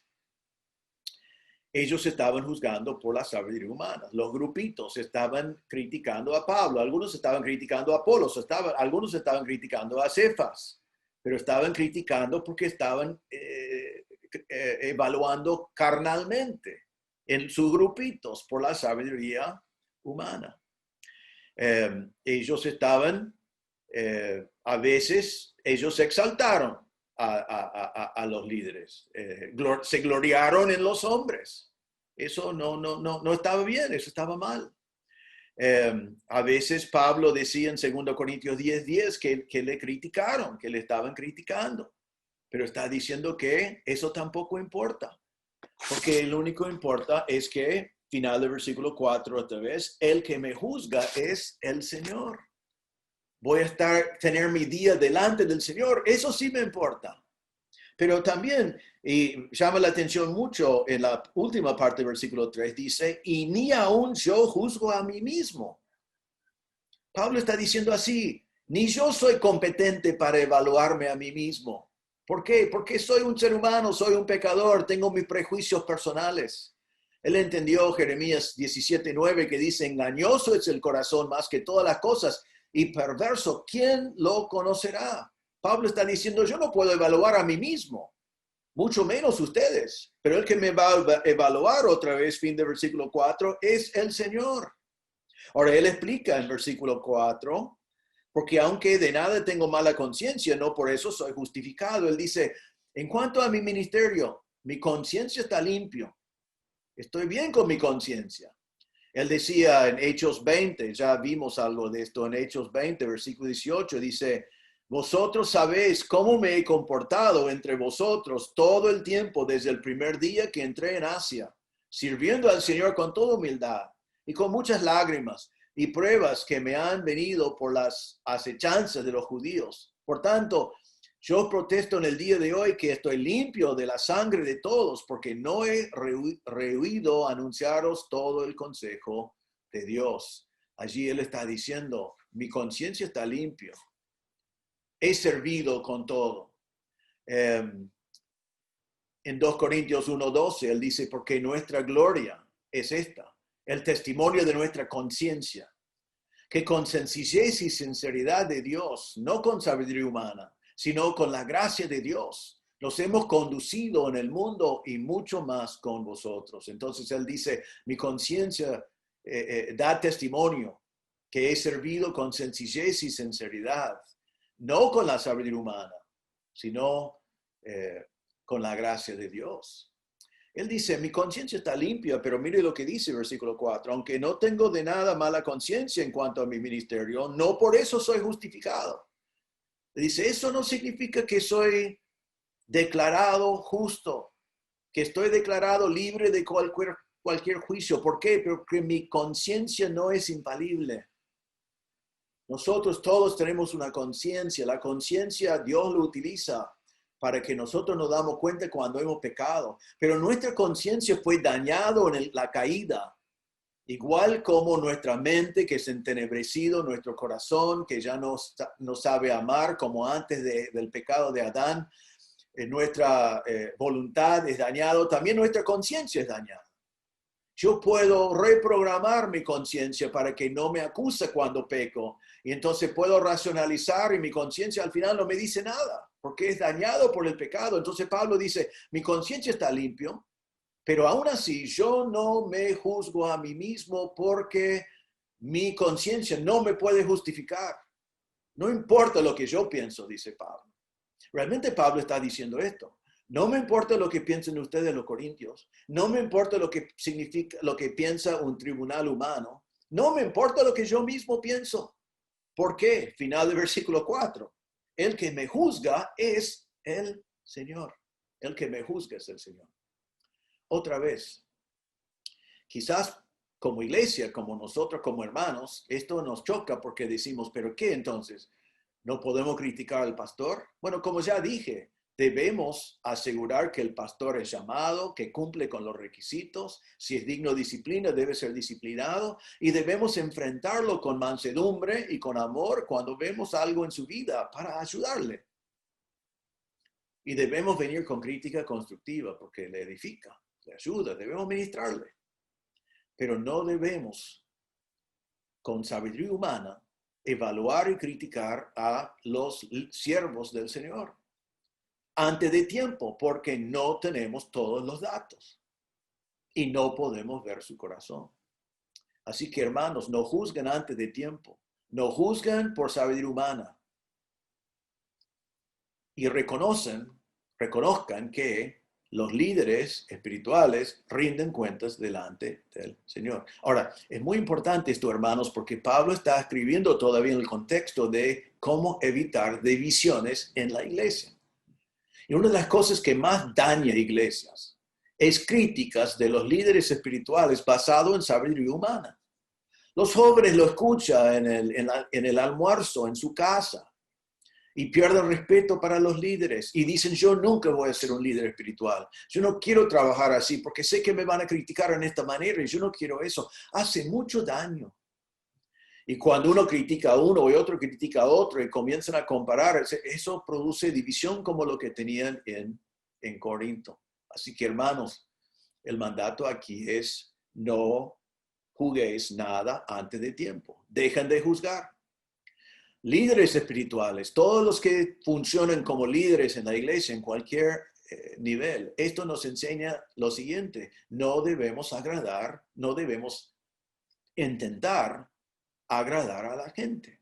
Ellos estaban juzgando por la sabiduría humana. Los grupitos estaban criticando a Pablo, algunos estaban criticando a Apolos, algunos estaban criticando a Cefas, pero estaban criticando porque estaban evaluando carnalmente en sus grupitos por la sabiduría humana. Ellos estaban, a veces, ellos exaltaron a los líderes, se gloriaron en los hombres. Eso no estaba bien, eso estaba mal. A veces Pablo decía en 2 Corintios 10:10 que le criticaron, que le estaban criticando, pero está diciendo que eso tampoco importa, porque lo único que importa es que, final del versículo 4 otra vez, el que me juzga es el Señor. Voy a tener mi día delante del Señor, eso sí me importa. Pero también, y llama la atención mucho en la última parte del versículo 3, dice, y ni aún yo juzgo a mí mismo. Pablo está diciendo así, ni yo soy competente para evaluarme a mí mismo. ¿Por qué? Porque soy un ser humano, soy un pecador, tengo mis prejuicios personales. Él entendió Jeremías 17:9 que dice, engañoso es el corazón más que todas las cosas y perverso, ¿quién lo conocerá? Pablo está diciendo, yo no puedo evaluar a mí mismo, mucho menos ustedes, pero el que me va a evaluar otra vez, fin del versículo 4, es el Señor. Ahora, él explica en versículo 4, porque aunque de nada tengo mala conciencia, no por eso soy justificado. Él dice, en cuanto a mi ministerio, mi conciencia está limpio. Estoy bien con mi conciencia. Él decía en Hechos 20, ya vimos algo de esto en Hechos 20, versículo 18, dice, vosotros sabéis cómo me he comportado entre vosotros todo el tiempo desde el primer día que entré en Asia, sirviendo al Señor con toda humildad y con muchas lágrimas y pruebas que me han venido por las acechanzas de los judíos. Por tanto, yo protesto en el día de hoy que estoy limpio de la sangre de todos, porque no he rehuido anunciaros todo el consejo de Dios. Allí él está diciendo, mi conciencia está limpia. He servido con todo. En 2 Corintios 1:12, él dice, porque nuestra gloria es esta, el testimonio de nuestra conciencia, que con sencillez y sinceridad de Dios, no con sabiduría humana, sino con la gracia de Dios, nos hemos conducido en el mundo y mucho más con vosotros. Entonces él dice, mi conciencia da testimonio que he servido con sencillez y sinceridad, no con la sabiduría humana, sino con la gracia de Dios. Él dice, mi conciencia está limpia, pero mire lo que dice versículo 4, aunque no tengo de nada mala conciencia en cuanto a mi ministerio, no por eso soy justificado. Dice, eso no significa que soy declarado justo, que estoy declarado libre de cualquier juicio. ¿Por qué? Porque mi conciencia no es infalible. Nosotros todos tenemos una conciencia. La conciencia Dios lo utiliza para que nosotros nos damos cuenta cuando hemos pecado. Pero nuestra conciencia fue dañada en la caída. Igual como nuestra mente que es entenebrecido, nuestro corazón que ya no sabe amar como antes del pecado de Adán, nuestra voluntad es dañada, también nuestra conciencia es dañada. Yo puedo reprogramar mi conciencia para que no me acuse cuando peco. Y entonces puedo racionalizar y mi conciencia al final no me dice nada, porque es dañado por el pecado. Entonces Pablo dice, mi conciencia está limpio, pero aún así yo no me juzgo a mí mismo porque mi conciencia no me puede justificar. No importa lo que yo pienso, dice Pablo. Realmente Pablo está diciendo esto. No me importa lo que piensen ustedes los corintios. No me importa lo que significa, lo que piensa un tribunal humano. No me importa lo que yo mismo pienso. ¿Por qué? Final del versículo 4. El que me juzga es el Señor. El que me juzga es el Señor. Otra vez, quizás como iglesia, como nosotros, como hermanos, esto nos choca porque decimos, ¿pero qué entonces? ¿No podemos criticar al pastor? Bueno, como ya dije, debemos asegurar que el pastor es llamado, que cumple con los requisitos. Si es digno de disciplina, debe ser disciplinado. Y debemos enfrentarlo con mansedumbre y con amor cuando vemos algo en su vida para ayudarle. Y debemos venir con crítica constructiva porque le edifica, le ayuda, debemos ministrarle. Pero no debemos, con sabiduría humana, evaluar y criticar a los siervos del Señor antes de tiempo, porque no tenemos todos los datos y no podemos ver su corazón. Así que, hermanos, no juzguen antes de tiempo, no juzguen por sabiduría humana y reconozcan que los líderes espirituales rinden cuentas delante del Señor. Ahora, es muy importante esto, hermanos, porque Pablo está escribiendo todavía en el contexto de cómo evitar divisiones en la iglesia. Y una de las cosas que más daña iglesias es críticas de los líderes espirituales basado en sabiduría humana. Los jóvenes lo escuchan en el almuerzo, en su casa, y pierden respeto para los líderes y dicen, yo nunca voy a ser un líder espiritual. Yo no quiero trabajar así porque sé que me van a criticar en esta manera y yo no quiero eso. Hace mucho daño. Y cuando uno critica a uno y otro critica a otro y comienzan a comparar, eso produce división como lo que tenían en Corinto. Así que, hermanos, el mandato aquí es no juzguéis nada antes de tiempo. Dejen de juzgar. Líderes espirituales, todos los que funcionan como líderes en la iglesia, en cualquier nivel, esto nos enseña lo siguiente: no debemos agradar, no debemos intentar agradar a la gente.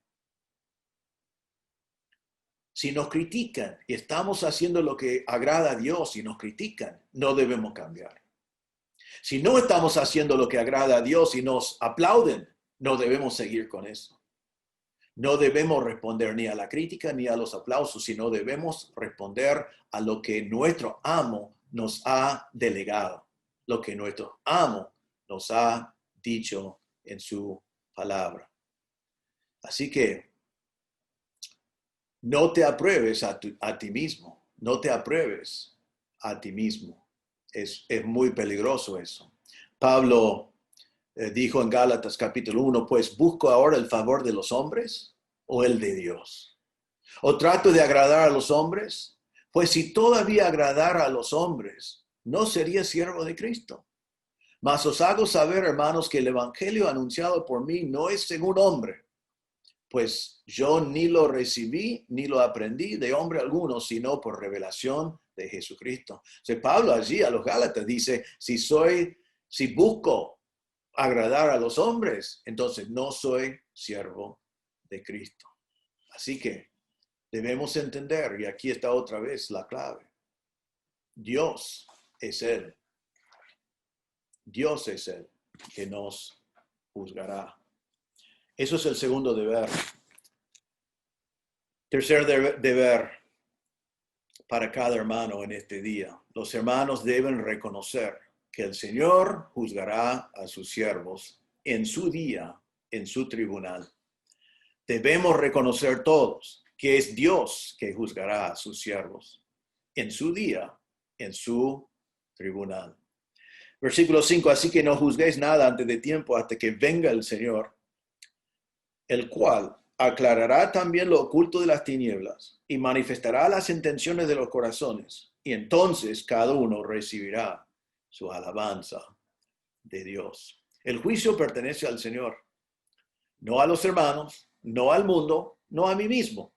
Si nos critican y estamos haciendo lo que agrada a Dios y nos critican, no debemos cambiar. Si no estamos haciendo lo que agrada a Dios y nos aplauden, no debemos seguir con eso. No debemos responder ni a la crítica ni a los aplausos, sino debemos responder a lo que nuestro amo nos ha delegado, lo que nuestro amo nos ha dicho en su palabra. Así que no te apruebes a ti mismo, no te apruebes a ti mismo. Es muy peligroso eso. Pablo dijo en Gálatas capítulo 1, pues busco ahora el favor de los hombres o el de Dios. ¿O trato de agradar a los hombres? Pues si todavía agradara a los hombres, no sería siervo de Cristo. Mas os hago saber, hermanos, que el evangelio anunciado por mí no es según hombre, pues yo ni lo recibí ni lo aprendí de hombre alguno, sino por revelación de Jesucristo. O sea, Pablo allí a los Gálatas dice, si busco agradar a los hombres, entonces no soy siervo de Cristo. Así que debemos entender, y aquí está otra vez la clave, Dios es Él. Dios es Él que nos juzgará. Eso es el segundo deber. Tercer deber para cada hermano en este día. Los hermanos deben reconocer que el Señor juzgará a sus siervos en su día, en su tribunal. Debemos reconocer todos que es Dios que juzgará a sus siervos en su día, en su tribunal. Versículo 5, así que no juzguéis nada antes de tiempo hasta que venga el Señor, el cual aclarará también lo oculto de las tinieblas y manifestará las intenciones de los corazones. Y entonces cada uno recibirá su alabanza de Dios. El juicio pertenece al Señor, no a los hermanos, no al mundo, no a mí mismo.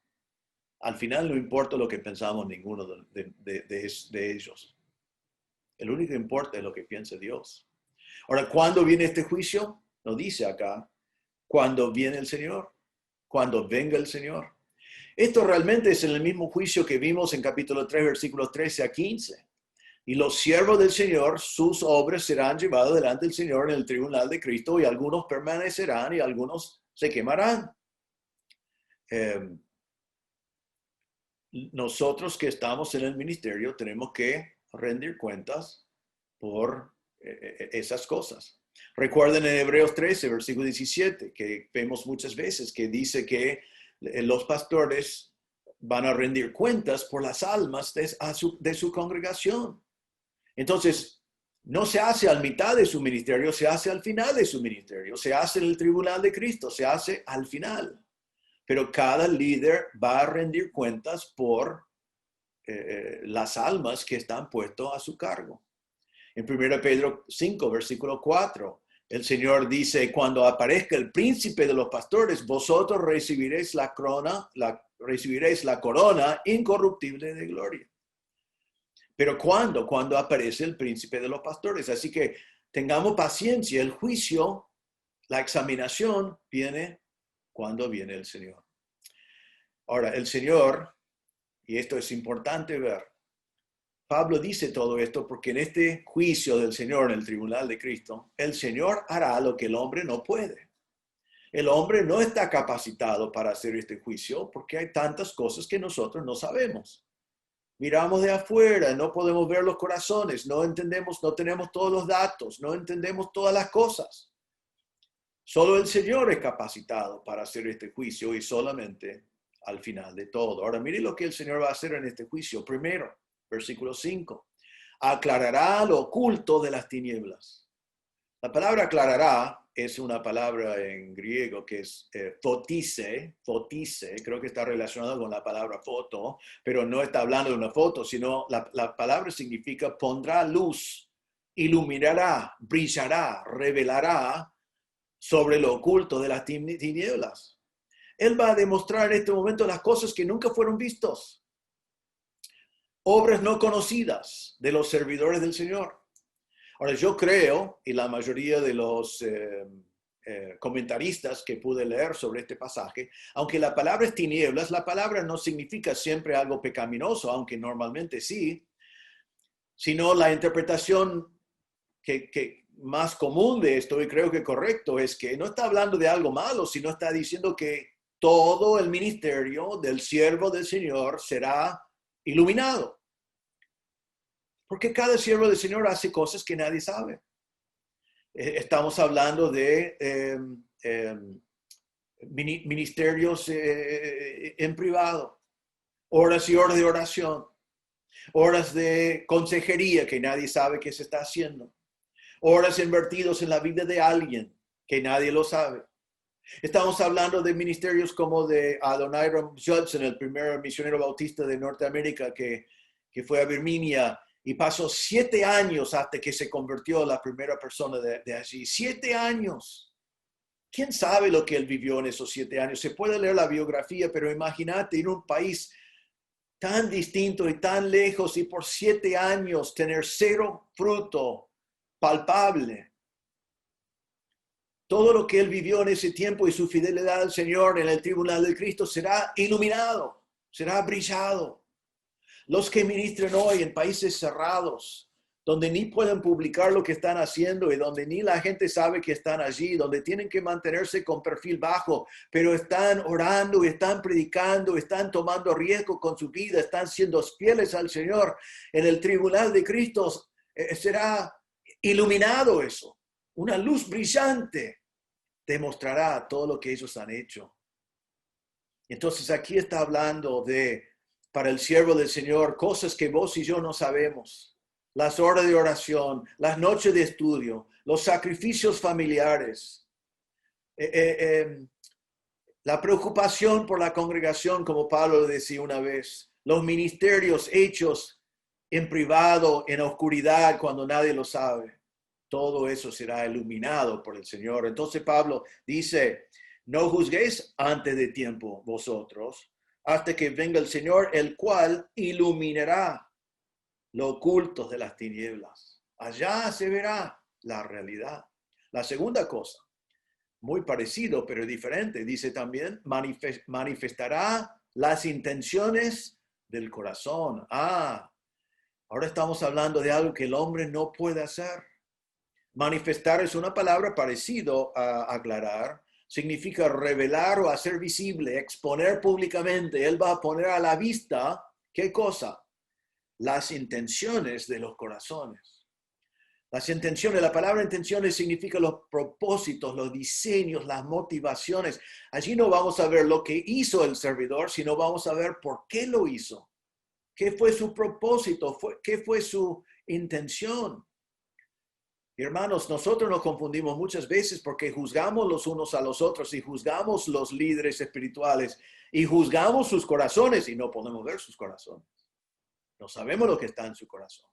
Al final no importa lo que pensamos ninguno de ellos. El único que importa es lo que piensa Dios. Ahora, ¿cuándo viene este juicio? Nos dice acá, cuando viene el Señor, cuando venga el Señor. Esto realmente es en el mismo juicio que vimos en capítulo 3, versículos 13 a 15. Y los siervos del Señor, sus obras serán llevadas delante del Señor en el tribunal de Cristo, y algunos permanecerán y algunos se quemarán. Nosotros que estamos en el ministerio tenemos que rendir cuentas por esas cosas. Recuerden en Hebreos 13, versículo 17, que vemos muchas veces que dice que los pastores van a rendir cuentas por las almas de su congregación. Entonces, no se hace al mitad de su ministerio, se hace al final de su ministerio, se hace en el tribunal de Cristo, se hace al final. Pero cada líder va a rendir cuentas por las almas que están puestos a su cargo. En 1 Pedro 5, versículo 4, el Señor dice, cuando aparezca el príncipe de los pastores, vosotros recibiréis la corona incorruptible de gloria. Pero ¿cuándo? Cuando aparece el príncipe de los pastores. Así que tengamos paciencia. El juicio, la examinación, viene cuando viene el Señor. Ahora, el Señor, y esto es importante ver, Pablo dice todo esto porque en este juicio del Señor, en el tribunal de Cristo, el Señor hará lo que el hombre no puede. El hombre no está capacitado para hacer este juicio porque hay tantas cosas que nosotros no sabemos. Miramos de afuera, no podemos ver los corazones, no entendemos, no tenemos todos los datos, no entendemos todas las cosas. Solo el Señor es capacitado para hacer este juicio y solamente al final de todo. Ahora, mire lo que el Señor va a hacer en este juicio. Primero, versículo 5, aclarará lo oculto de las tinieblas. La palabra aclarará es una palabra en griego que es fotise, creo que está relacionado con la palabra foto, pero no está hablando de una foto, sino la palabra significa pondrá luz, iluminará, brillará, revelará sobre lo oculto de las tinieblas. Él va a demostrar en este momento las cosas que nunca fueron vistas, obras no conocidas de los servidores del Señor. Ahora, yo creo, y la mayoría de los comentaristas que pude leer sobre este pasaje, aunque la palabra es tinieblas, la palabra no significa siempre algo pecaminoso, aunque normalmente sí, sino la interpretación que más común de esto, y creo que correcto, es que no está hablando de algo malo, sino está diciendo que todo el ministerio del siervo del Señor será iluminado. Porque cada siervo del Señor hace cosas que nadie sabe. Estamos hablando de ministerios en privado, horas y horas de oración, horas de consejería que nadie sabe qué se está haciendo, horas invertidos en la vida de alguien que nadie lo sabe. Estamos hablando de ministerios como de Adoniram Judson, el primer misionero bautista de Norteamérica que fue a Birmania y pasó 7 años hasta que se convirtió la primera persona de allí. 7 años. ¿Quién sabe lo que él vivió en esos 7 años? Se puede leer la biografía, pero imagínate en un país tan distinto y tan lejos y por 7 años tener 0 fruto palpable. Todo lo que él vivió en ese tiempo y su fidelidad al Señor en el tribunal de Cristo será iluminado, será brillado. Los que ministran hoy en países cerrados, donde ni pueden publicar lo que están haciendo y donde ni la gente sabe que están allí, donde tienen que mantenerse con perfil bajo, pero están orando y están predicando, están tomando riesgo con su vida, están siendo fieles al Señor. En el tribunal de Cristo será iluminado eso. Una luz brillante demostrará todo lo que ellos han hecho. Entonces aquí está hablando de, para el siervo del Señor, cosas que vos y yo no sabemos. Las horas de oración, las noches de estudio, los sacrificios familiares, la preocupación por la congregación, como Pablo decía una vez, los ministerios hechos en privado, en oscuridad, cuando nadie lo sabe. Todo eso será iluminado por el Señor. Entonces Pablo dice, no juzguéis antes de tiempo vosotros, hasta que venga el Señor, el cual iluminará lo oculto de las tinieblas. Allá se verá la realidad. La segunda cosa, muy parecido pero diferente, dice también, manifestará las intenciones del corazón. Ahora estamos hablando de algo que el hombre no puede hacer. Manifestar es una palabra parecido a aclarar. Significa revelar o hacer visible, exponer públicamente. Él va a poner a la vista, ¿qué cosa? Las intenciones de los corazones. Las intenciones, la palabra intenciones significa los propósitos, los diseños, las motivaciones. Allí no vamos a ver lo que hizo el servidor, sino vamos a ver por qué lo hizo. ¿Qué fue su propósito? ¿Qué fue su intención? Hermanos, nosotros nos confundimos muchas veces porque juzgamos los unos a los otros y juzgamos los líderes espirituales y juzgamos sus corazones y no podemos ver sus corazones. No sabemos lo que está en su corazón.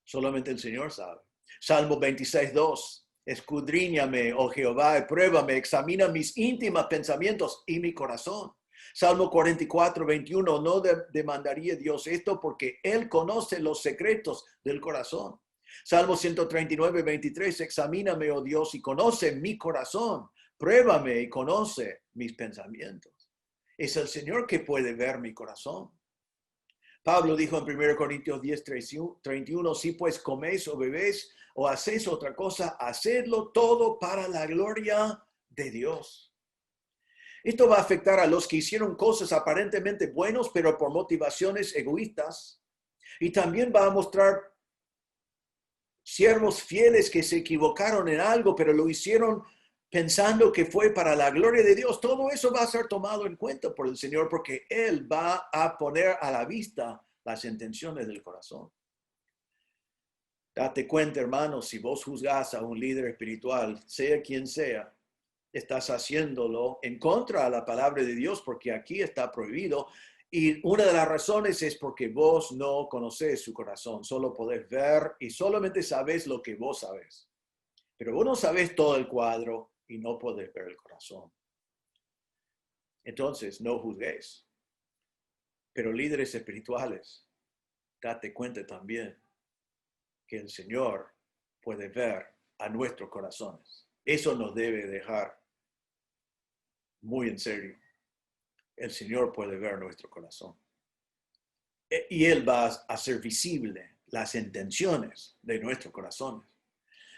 Solamente el Señor sabe. Salmo 26:2. Escudriñame, oh Jehová, y pruébame, examina mis íntimos pensamientos y mi corazón. Salmo 44:21. No demandaría Dios esto porque Él conoce los secretos del corazón. Salmo 139:23. Examíname, oh Dios, y conoce mi corazón. Pruébame y conoce mis pensamientos. Es el Señor que puede ver mi corazón. Pablo dijo en 1 Corintios 10:31, si pues coméis o bebéis o hacéis otra cosa, hacedlo todo para la gloria de Dios. Esto va a afectar a los que hicieron cosas aparentemente buenas, pero por motivaciones egoístas. Y también va a mostrar siervos fieles que se equivocaron en algo, pero lo hicieron pensando que fue para la gloria de Dios. Todo eso va a ser tomado en cuenta por el Señor porque Él va a poner a la vista las intenciones del corazón. Date cuenta, hermanos, si vos juzgás a un líder espiritual, sea quien sea, estás haciéndolo en contra de la palabra de Dios porque aquí está prohibido. Y una de las razones es porque vos no conocés su corazón, solo podés ver y solamente sabés lo que vos sabés. Pero vos no sabés todo el cuadro y no podés ver el corazón. Entonces, no juzguéis. Pero líderes espirituales, date cuenta también que el Señor puede ver a nuestros corazones. Eso nos debe dejar muy en serio. El Señor puede ver nuestro corazón. Y Él va a hacer visible las intenciones de nuestros corazones.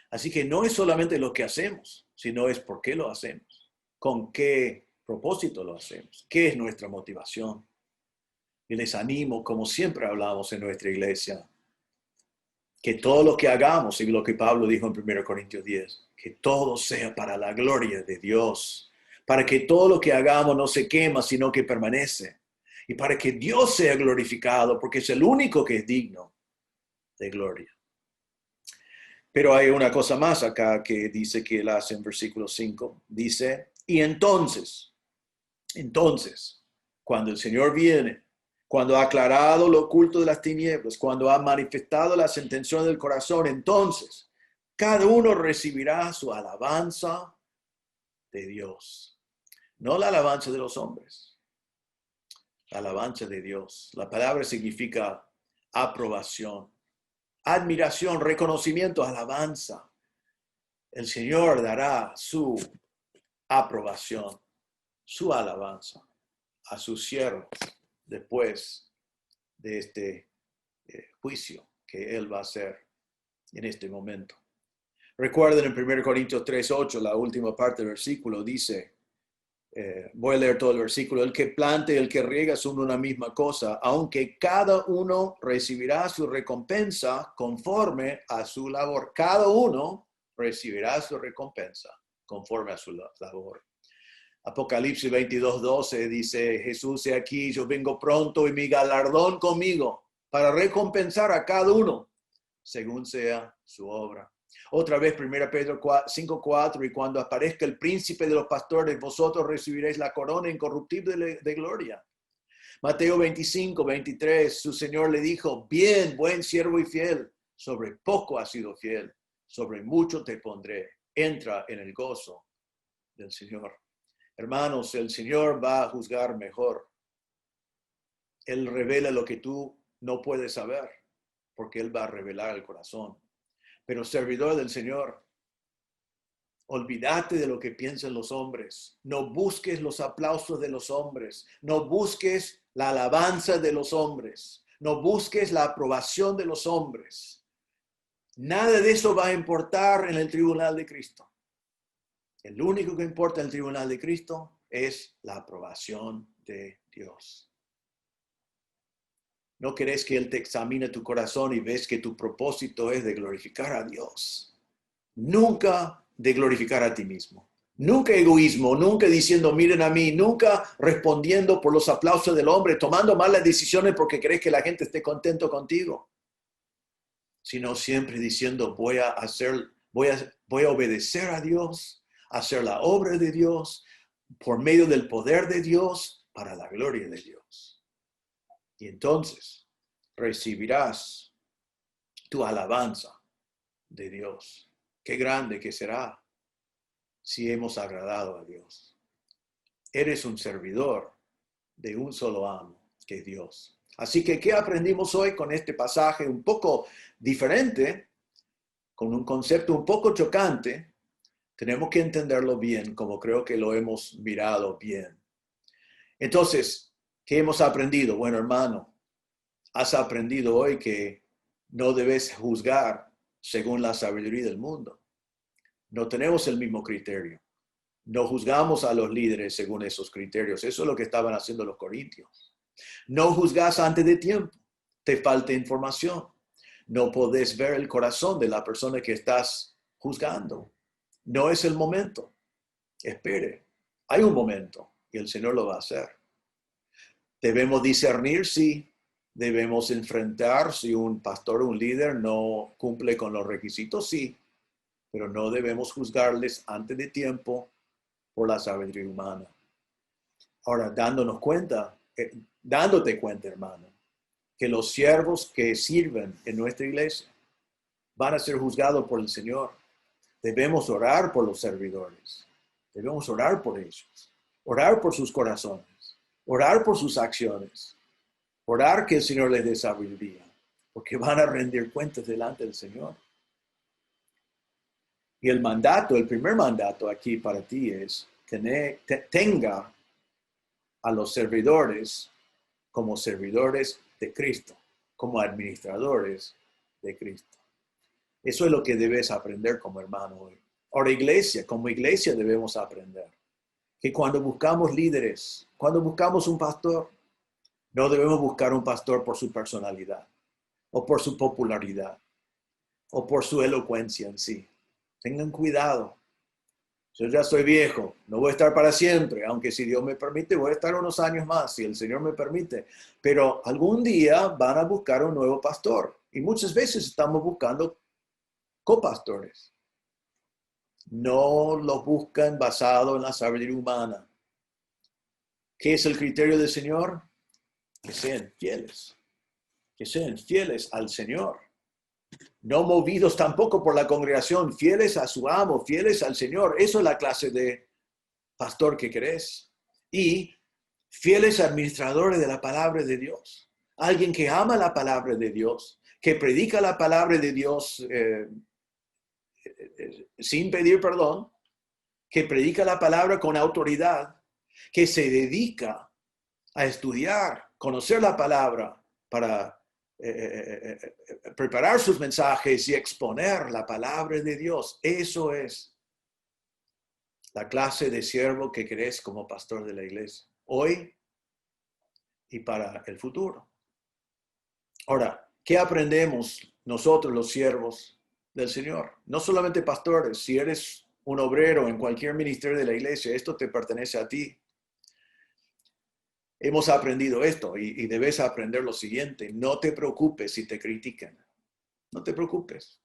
Así que no es solamente lo que hacemos, sino es por qué lo hacemos, con qué propósito lo hacemos, qué es nuestra motivación. Y les animo, como siempre hablamos en nuestra iglesia, que todo lo que hagamos, y lo que Pablo dijo en 1 Corintios 10, que todo sea para la gloria de Dios, para que todo lo que hagamos no se quema, sino que permanece, y para que Dios sea glorificado, porque es el único que es digno de gloria. Pero hay una cosa más acá que dice que él hace en versículo 5. Dice, y entonces, cuando el Señor viene, cuando ha aclarado lo oculto de las tinieblas, cuando ha manifestado las intenciones del corazón, entonces cada uno recibirá su alabanza de Dios. No la alabanza de los hombres, la alabanza de Dios. La palabra significa aprobación, admiración, reconocimiento, alabanza. El Señor dará su aprobación, su alabanza a sus siervos después de este juicio que Él va a hacer en este momento. Recuerden en 1 Corintios 3:8, la última parte del versículo dice, voy a leer todo el versículo, el que plante y el que riega son una misma cosa, aunque cada uno recibirá su recompensa conforme a su labor. Cada uno recibirá su recompensa conforme a su labor. Apocalipsis 22:12 dice, Jesús, he aquí, yo vengo pronto y mi galardón conmigo para recompensar a cada uno según sea su obra. Otra vez, 1 Pedro 5:4, y cuando aparezca el príncipe de los pastores, vosotros recibiréis la corona incorruptible de gloria. Mateo 25:23, su Señor le dijo, bien, buen siervo y fiel, sobre poco has sido fiel, sobre mucho te pondré, entra en el gozo del Señor. Hermanos, el Señor va a juzgar mejor. Él revela lo que tú no puedes saber, porque Él va a revelar el corazón. Pero servidor del Señor, olvídate de lo que piensan los hombres. No busques los aplausos de los hombres. No busques la alabanza de los hombres. No busques la aprobación de los hombres. Nada de eso va a importar en el tribunal de Cristo. El único que importa en el tribunal de Cristo es la aprobación de Dios. No querés que Él te examine tu corazón y ves que tu propósito es de glorificar a Dios. Nunca de glorificar a ti mismo. Nunca egoísmo, nunca diciendo miren a mí, nunca respondiendo por los aplausos del hombre, tomando malas decisiones porque crees que la gente esté contento contigo. Sino siempre diciendo voy a obedecer a Dios, hacer la obra de Dios por medio del poder de Dios para la gloria de Dios. Y entonces recibirás tu alabanza de Dios. Qué grande que será si hemos agradado a Dios. Eres un servidor de un solo amo, que es Dios. Así que, ¿qué aprendimos hoy con este pasaje un poco diferente, con un concepto un poco chocante? Tenemos que entenderlo bien, como creo que lo hemos mirado bien. Entonces, ¿qué hemos aprendido? Bueno, hermano, has aprendido hoy que no debes juzgar según la sabiduría del mundo. No tenemos el mismo criterio. No juzgamos a los líderes según esos criterios. Eso es lo que estaban haciendo los corintios. No juzgas antes de tiempo. Te falta información. No podés ver el corazón de la persona que estás juzgando. No es el momento. Espere. Hay un momento y el Señor lo va a hacer. Debemos discernir si debemos enfrentar si un pastor o un líder no cumple con los requisitos, sí. Pero no debemos juzgarles antes de tiempo por la sabiduría humana. Ahora, dándote cuenta, hermano, que los siervos que sirven en nuestra iglesia van a ser juzgados por el Señor. Debemos orar por los servidores. Debemos orar por ellos. Orar por sus corazones. Orar por sus acciones. Orar que el Señor les dé sabiduría. Porque van a rendir cuentas delante del Señor. Y el primer mandato aquí para ti es tenga a los servidores como servidores de Cristo, como administradores de Cristo. Eso es lo que debes aprender como hermano hoy. Ahora, como iglesia debemos aprender que cuando buscamos líderes, cuando buscamos un pastor, no debemos buscar un pastor por su personalidad, o por su popularidad, o por su elocuencia en sí. Tengan cuidado. Yo ya soy viejo, no voy a estar para siempre, aunque si Dios me permite, voy a estar unos años más, si el Señor me permite. Pero algún día van a buscar un nuevo pastor. Y muchas veces estamos buscando copastores. No los buscan basado en la sabiduría humana. ¿Qué es el criterio del Señor? Que sean fieles. Que sean fieles al Señor. No movidos tampoco por la congregación, fieles a su amo, fieles al Señor. Eso es la clase de pastor que querés. Y fieles administradores de la palabra de Dios. Alguien que ama la palabra de Dios, que predica la palabra de Dios sin pedir perdón, que predica la palabra con autoridad, que se dedica a estudiar, conocer la palabra para preparar sus mensajes y exponer la palabra de Dios. Eso es la clase de siervo que querés como pastor de la iglesia, hoy y para el futuro. Ahora, ¿qué aprendemos nosotros los siervos del Señor? No solamente pastores, si eres un obrero en cualquier ministerio de la iglesia, esto te pertenece a ti. Hemos aprendido esto y debes aprender lo siguiente. No te preocupes si te critican. No te preocupes.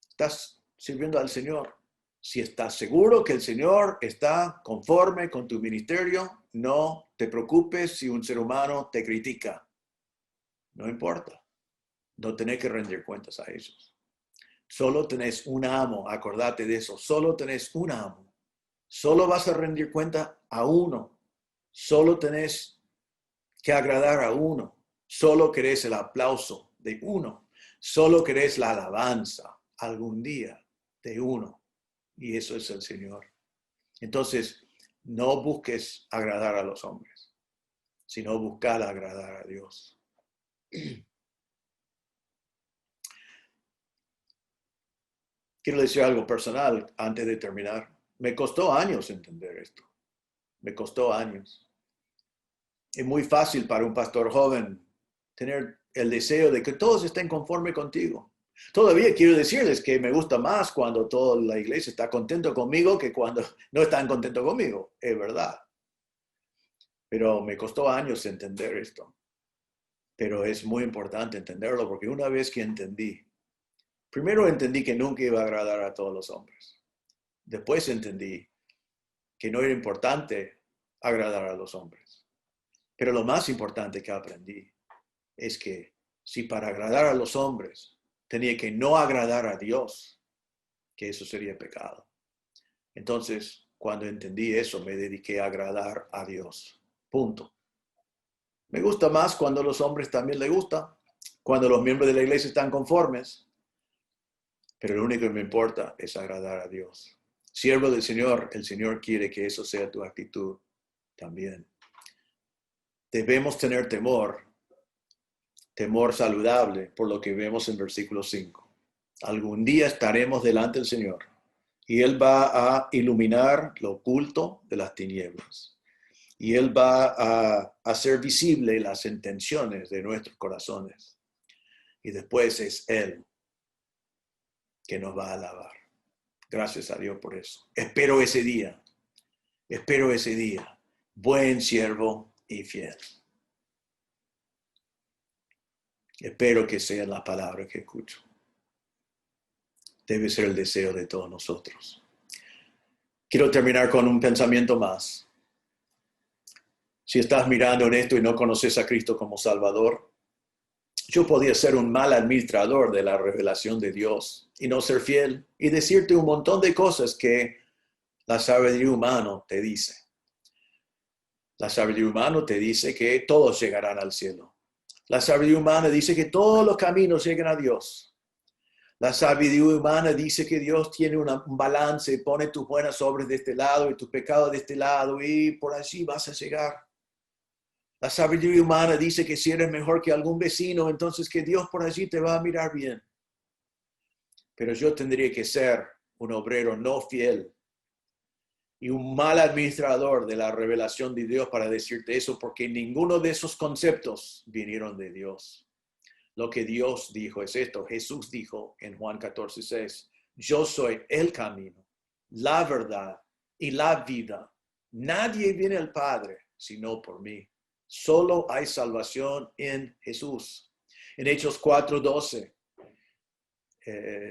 Estás sirviendo al Señor. Si estás seguro que el Señor está conforme con tu ministerio, no te preocupes si un ser humano te critica. No importa. No tenés que rendir cuentas a ellos. Solo tenés un amo. Acordate de eso. Solo tenés un amo. Solo vas a rendir cuenta a uno. Solo tenés que agradar a uno. Solo querés el aplauso de uno. Solo querés la alabanza algún día de uno. Y eso es el Señor. Entonces, no busques agradar a los hombres, sino buscar agradar a Dios. Quiero decir algo personal antes de terminar. Me costó años entender esto. Me costó años. Es muy fácil para un pastor joven tener el deseo de que todos estén conforme contigo. Todavía quiero decirles que me gusta más cuando toda la iglesia está contento conmigo que cuando no están contentos conmigo. Es verdad. Pero me costó años entender esto. Pero es muy importante entenderlo porque una vez que primero entendí que nunca iba a agradar a todos los hombres. Después entendí que no era importante agradar a los hombres. Pero lo más importante que aprendí es que si para agradar a los hombres tenía que no agradar a Dios, que eso sería pecado. Entonces, cuando entendí eso, me dediqué a agradar a Dios. Punto. Me gusta más cuando los hombres también les gusta, cuando los miembros de la iglesia están conformes, pero lo único que me importa es agradar a Dios. Siervo del Señor, el Señor quiere que eso sea tu actitud también. Debemos tener temor saludable, por lo que vemos en versículo 5. Algún día estaremos delante del Señor y Él va a iluminar lo oculto de las tinieblas. Y Él va a hacer visible las intenciones de nuestros corazones. Y después es Él que nos va a alabar. Gracias a Dios por eso. Espero ese día. Espero ese día. Buen siervo y fiel. Espero que sea la palabra que escucho. Debe ser el deseo de todos nosotros. Quiero terminar con un pensamiento más. Si estás mirando en esto y no conoces a Cristo como Salvador, yo podía ser un mal administrador de la revelación de Dios y no ser fiel y decirte un montón de cosas que la sabiduría humana te dice. La sabiduría humana te dice que todos llegarán al cielo. La sabiduría humana dice que todos los caminos llegan a Dios. La sabiduría humana dice que Dios tiene un balance, pone tus buenas obras de este lado y tus pecados de este lado y por allí vas a llegar. La sabiduría humana dice que si eres mejor que algún vecino, entonces que Dios por allí te va a mirar bien. Pero yo tendría que ser un obrero no fiel y un mal administrador de la revelación de Dios para decirte eso, porque ninguno de esos conceptos vinieron de Dios. Lo que Dios dijo es esto. Jesús dijo en Juan 14:6, yo soy el camino, la verdad y la vida. Nadie viene al Padre sino por mí. Solo hay salvación en Jesús. En Hechos 4:12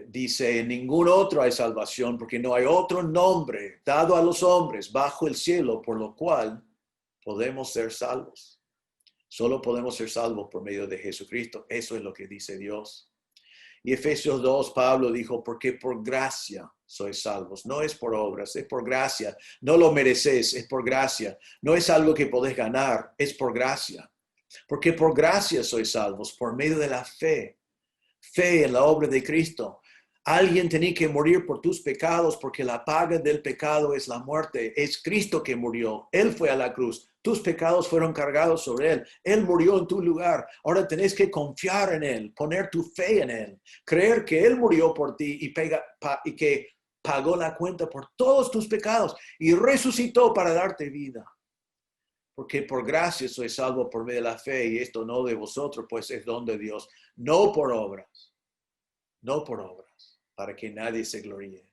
dice, en ningún otro hay salvación porque no hay otro nombre dado a los hombres bajo el cielo por lo cual podemos ser salvos. Solo podemos ser salvos por medio de Jesucristo. Eso es lo que dice Dios. Y Efesios 2, Pablo dijo, porque por gracia sois salvos. No es por obras, es por gracia. No lo mereces, es por gracia. No es algo que podés ganar, es por gracia. Porque por gracia sois salvos, por medio de la fe. Fe en la obra de Cristo. Alguien tenía que morir por tus pecados porque la paga del pecado es la muerte. Es Cristo que murió. Él fue a la cruz. Tus pecados fueron cargados sobre Él. Él murió en tu lugar. Ahora tenés que confiar en Él, poner tu fe en Él, creer que Él murió por ti y que pagó la cuenta por todos tus pecados y resucitó para darte vida. Porque por gracia soy salvo por medio de la fe y esto no de vosotros, pues es don de Dios. No por obras, no por obras, para que nadie se gloríe.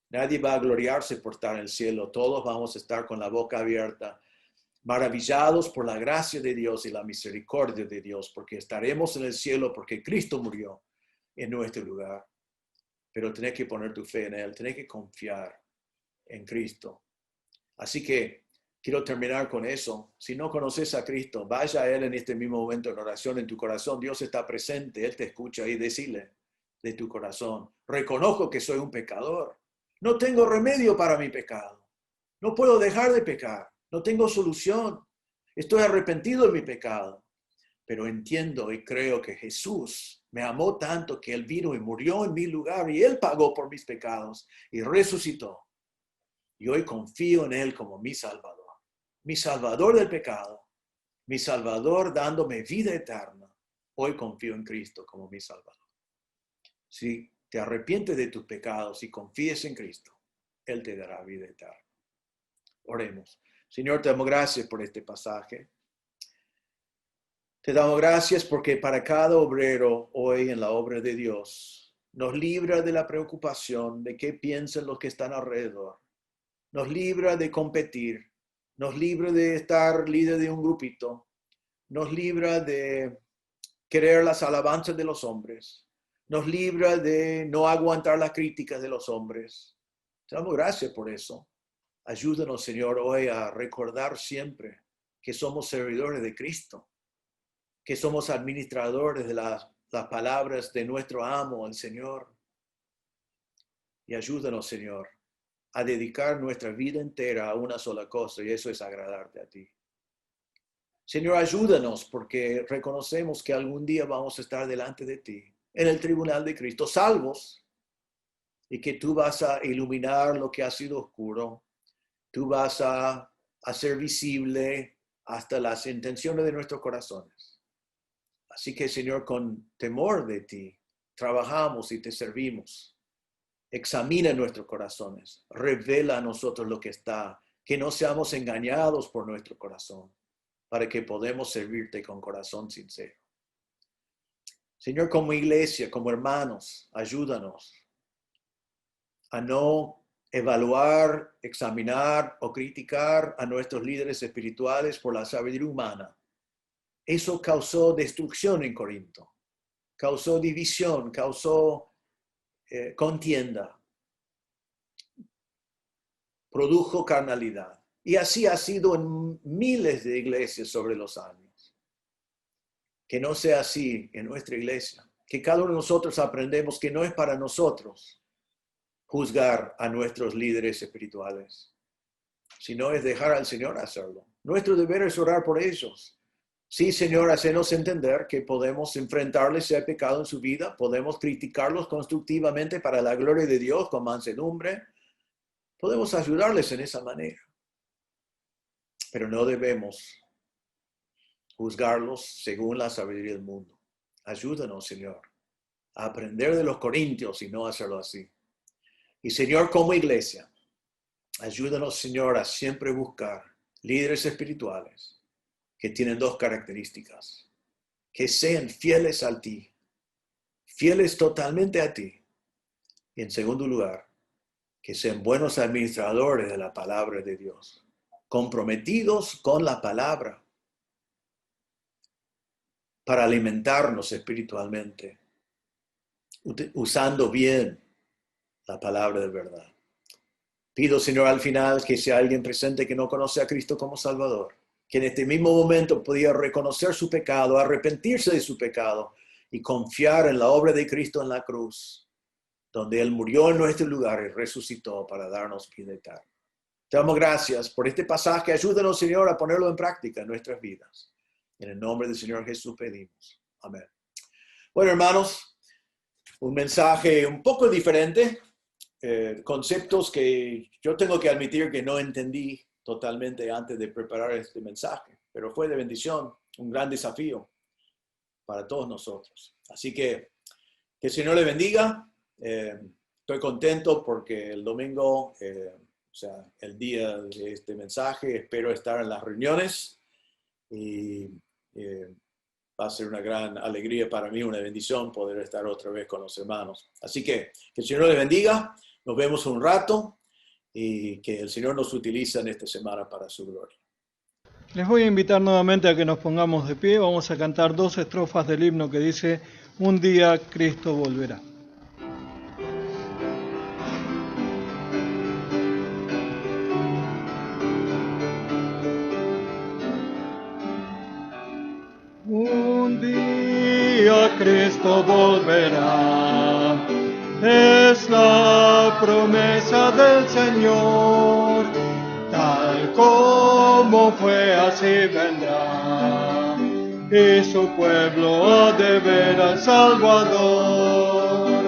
Nadie va a gloriarse por estar en el cielo. Todos vamos a estar con la boca abierta, maravillados por la gracia de Dios y la misericordia de Dios, porque estaremos en el cielo porque Cristo murió en nuestro lugar. Pero tenés que poner tu fe en Él, tenés que confiar en Cristo. Así que quiero terminar con eso. Si no conoces a Cristo, vaya a Él en este mismo momento en oración en tu corazón. Dios está presente, Él te escucha y decile de tu corazón, reconozco que soy un pecador. No tengo remedio para mi pecado. No puedo dejar de pecar. No tengo solución. Estoy arrepentido de mi pecado. Pero entiendo y creo que Jesús me amó tanto que Él vino y murió en mi lugar y Él pagó por mis pecados y resucitó. Y hoy confío en Él como mi Salvador del pecado, mi Salvador dándome vida eterna. Hoy confío en Cristo como mi Salvador. Si te arrepientes de tus pecados y confíes en Cristo, Él te dará vida eterna. Oremos. Señor, te damos gracias por este pasaje. Te damos gracias porque para cada obrero hoy en la obra de Dios nos libra de la preocupación de qué piensan los que están alrededor. Nos libra de competir. Nos libra de estar líder de un grupito. Nos libra de querer las alabanzas de los hombres. Nos libra de no aguantar las críticas de los hombres. Te damos gracias por eso. Ayúdanos, Señor, hoy a recordar siempre que somos servidores de Cristo, que somos administradores de las palabras de nuestro amo, el Señor. Y ayúdanos, Señor, a dedicar nuestra vida entera a una sola cosa, y eso es agradarte a ti. Señor, ayúdanos porque reconocemos que algún día vamos a estar delante de ti, en el tribunal de Cristo, salvos, y que tú vas a iluminar lo que ha sido oscuro. Tú vas a hacer visible hasta las intenciones de nuestros corazones. Así que, Señor, con temor de ti, trabajamos y te servimos. Examina nuestros corazones. Revela a nosotros lo que está. Que no seamos engañados por nuestro corazón, para que podamos servirte con corazón sincero. Señor, como iglesia, como hermanos, ayúdanos a no evaluar, examinar o criticar a nuestros líderes espirituales por la sabiduría humana. Eso causó destrucción en Corinto, causó división, causó contienda, produjo carnalidad. Y así ha sido en miles de iglesias sobre los años. Que no sea así en nuestra iglesia, que cada uno de nosotros aprendemos que no es para nosotros juzgar a nuestros líderes espirituales, sino es dejar al Señor hacerlo. Nuestro deber es orar por ellos. Sí, Señor, hacenos entender que podemos enfrentarles ese pecado en su vida, podemos criticarlos constructivamente para la gloria de Dios con mansedumbre, podemos ayudarles en esa manera, pero no debemos juzgarlos según la sabiduría del mundo. Ayúdanos, Señor, a aprender de los corintios y no hacerlo así. Y Señor, como iglesia, ayúdanos, Señor, a siempre buscar líderes espirituales que tienen dos características: que sean fieles a ti, fieles totalmente a ti. Y en segundo lugar, que sean buenos administradores de la palabra de Dios, comprometidos con la palabra para alimentarnos espiritualmente, usando bien la palabra de verdad. Pido, Señor, al final que si hay alguien presente que no conoce a Cristo como Salvador, que en este mismo momento podía reconocer su pecado, arrepentirse de su pecado y confiar en la obra de Cristo en la cruz, donde Él murió en nuestro lugar y resucitó para darnos vida eterna. Te damos gracias por este pasaje. Ayúdanos, Señor, a ponerlo en práctica en nuestras vidas. En el nombre del Señor Jesús pedimos. Amén. Bueno, hermanos, un mensaje un poco diferente. Conceptos que yo tengo que admitir que no entendí totalmente antes de preparar este mensaje, pero fue de bendición, un gran desafío para todos nosotros. Así que el Señor le bendiga. Estoy contento porque el domingo, o sea, el día de este mensaje, espero estar en las reuniones y va a ser una gran alegría para mí, una bendición poder estar otra vez con los hermanos. Así que el Señor le bendiga. Nos vemos un rato y que el Señor nos utilice en esta semana para su gloria. Les voy a invitar nuevamente a que nos pongamos de pie. Vamos a cantar 2 estrofas del himno que dice: Un día Cristo volverá. Un día Cristo volverá, es la promesa del Señor, tal como fue así vendrá, y su pueblo ha de ver al Salvador.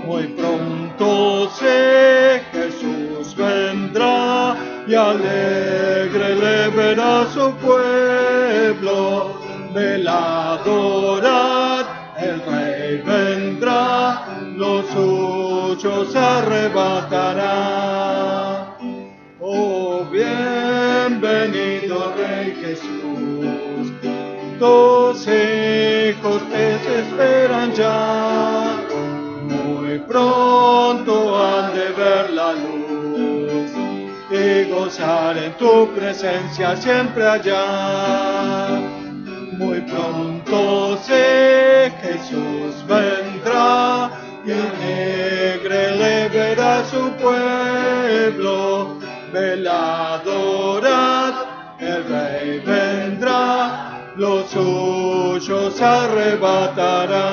Muy pronto sé Jesús vendrá, y alegre le verá su pueblo. Vela adorad, el Rey vendrá, los suyos arrebatará. Oh, bienvenido Rey Jesús, Los hijos te esperan ya, muy pronto han de ver la luz y gozar en tu presencia siempre allá. Muy pronto sé Jesús vendrá y alegre le verá su pueblo. Velad, adorad, el Rey vendrá, los suyos arrebatará.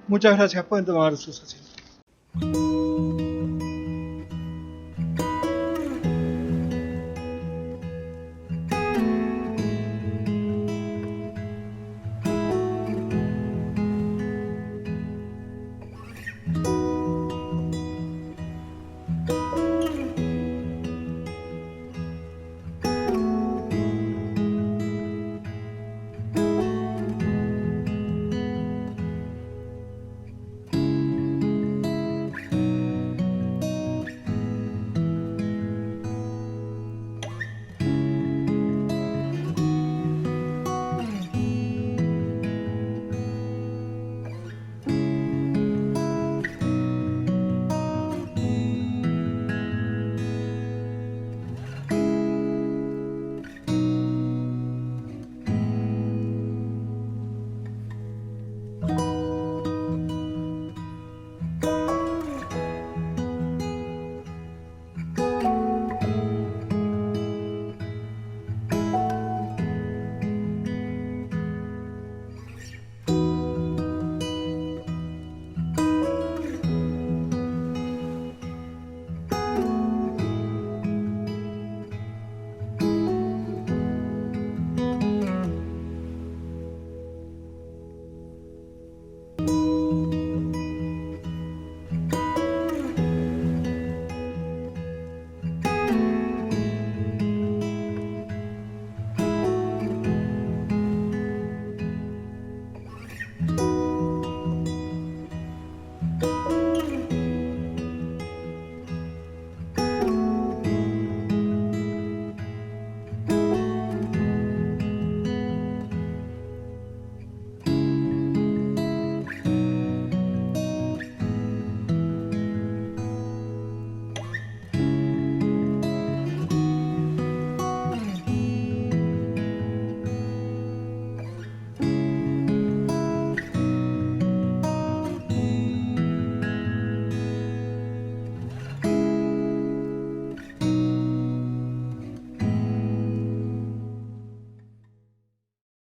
Muchas gracias, pueden tomar sus asientos.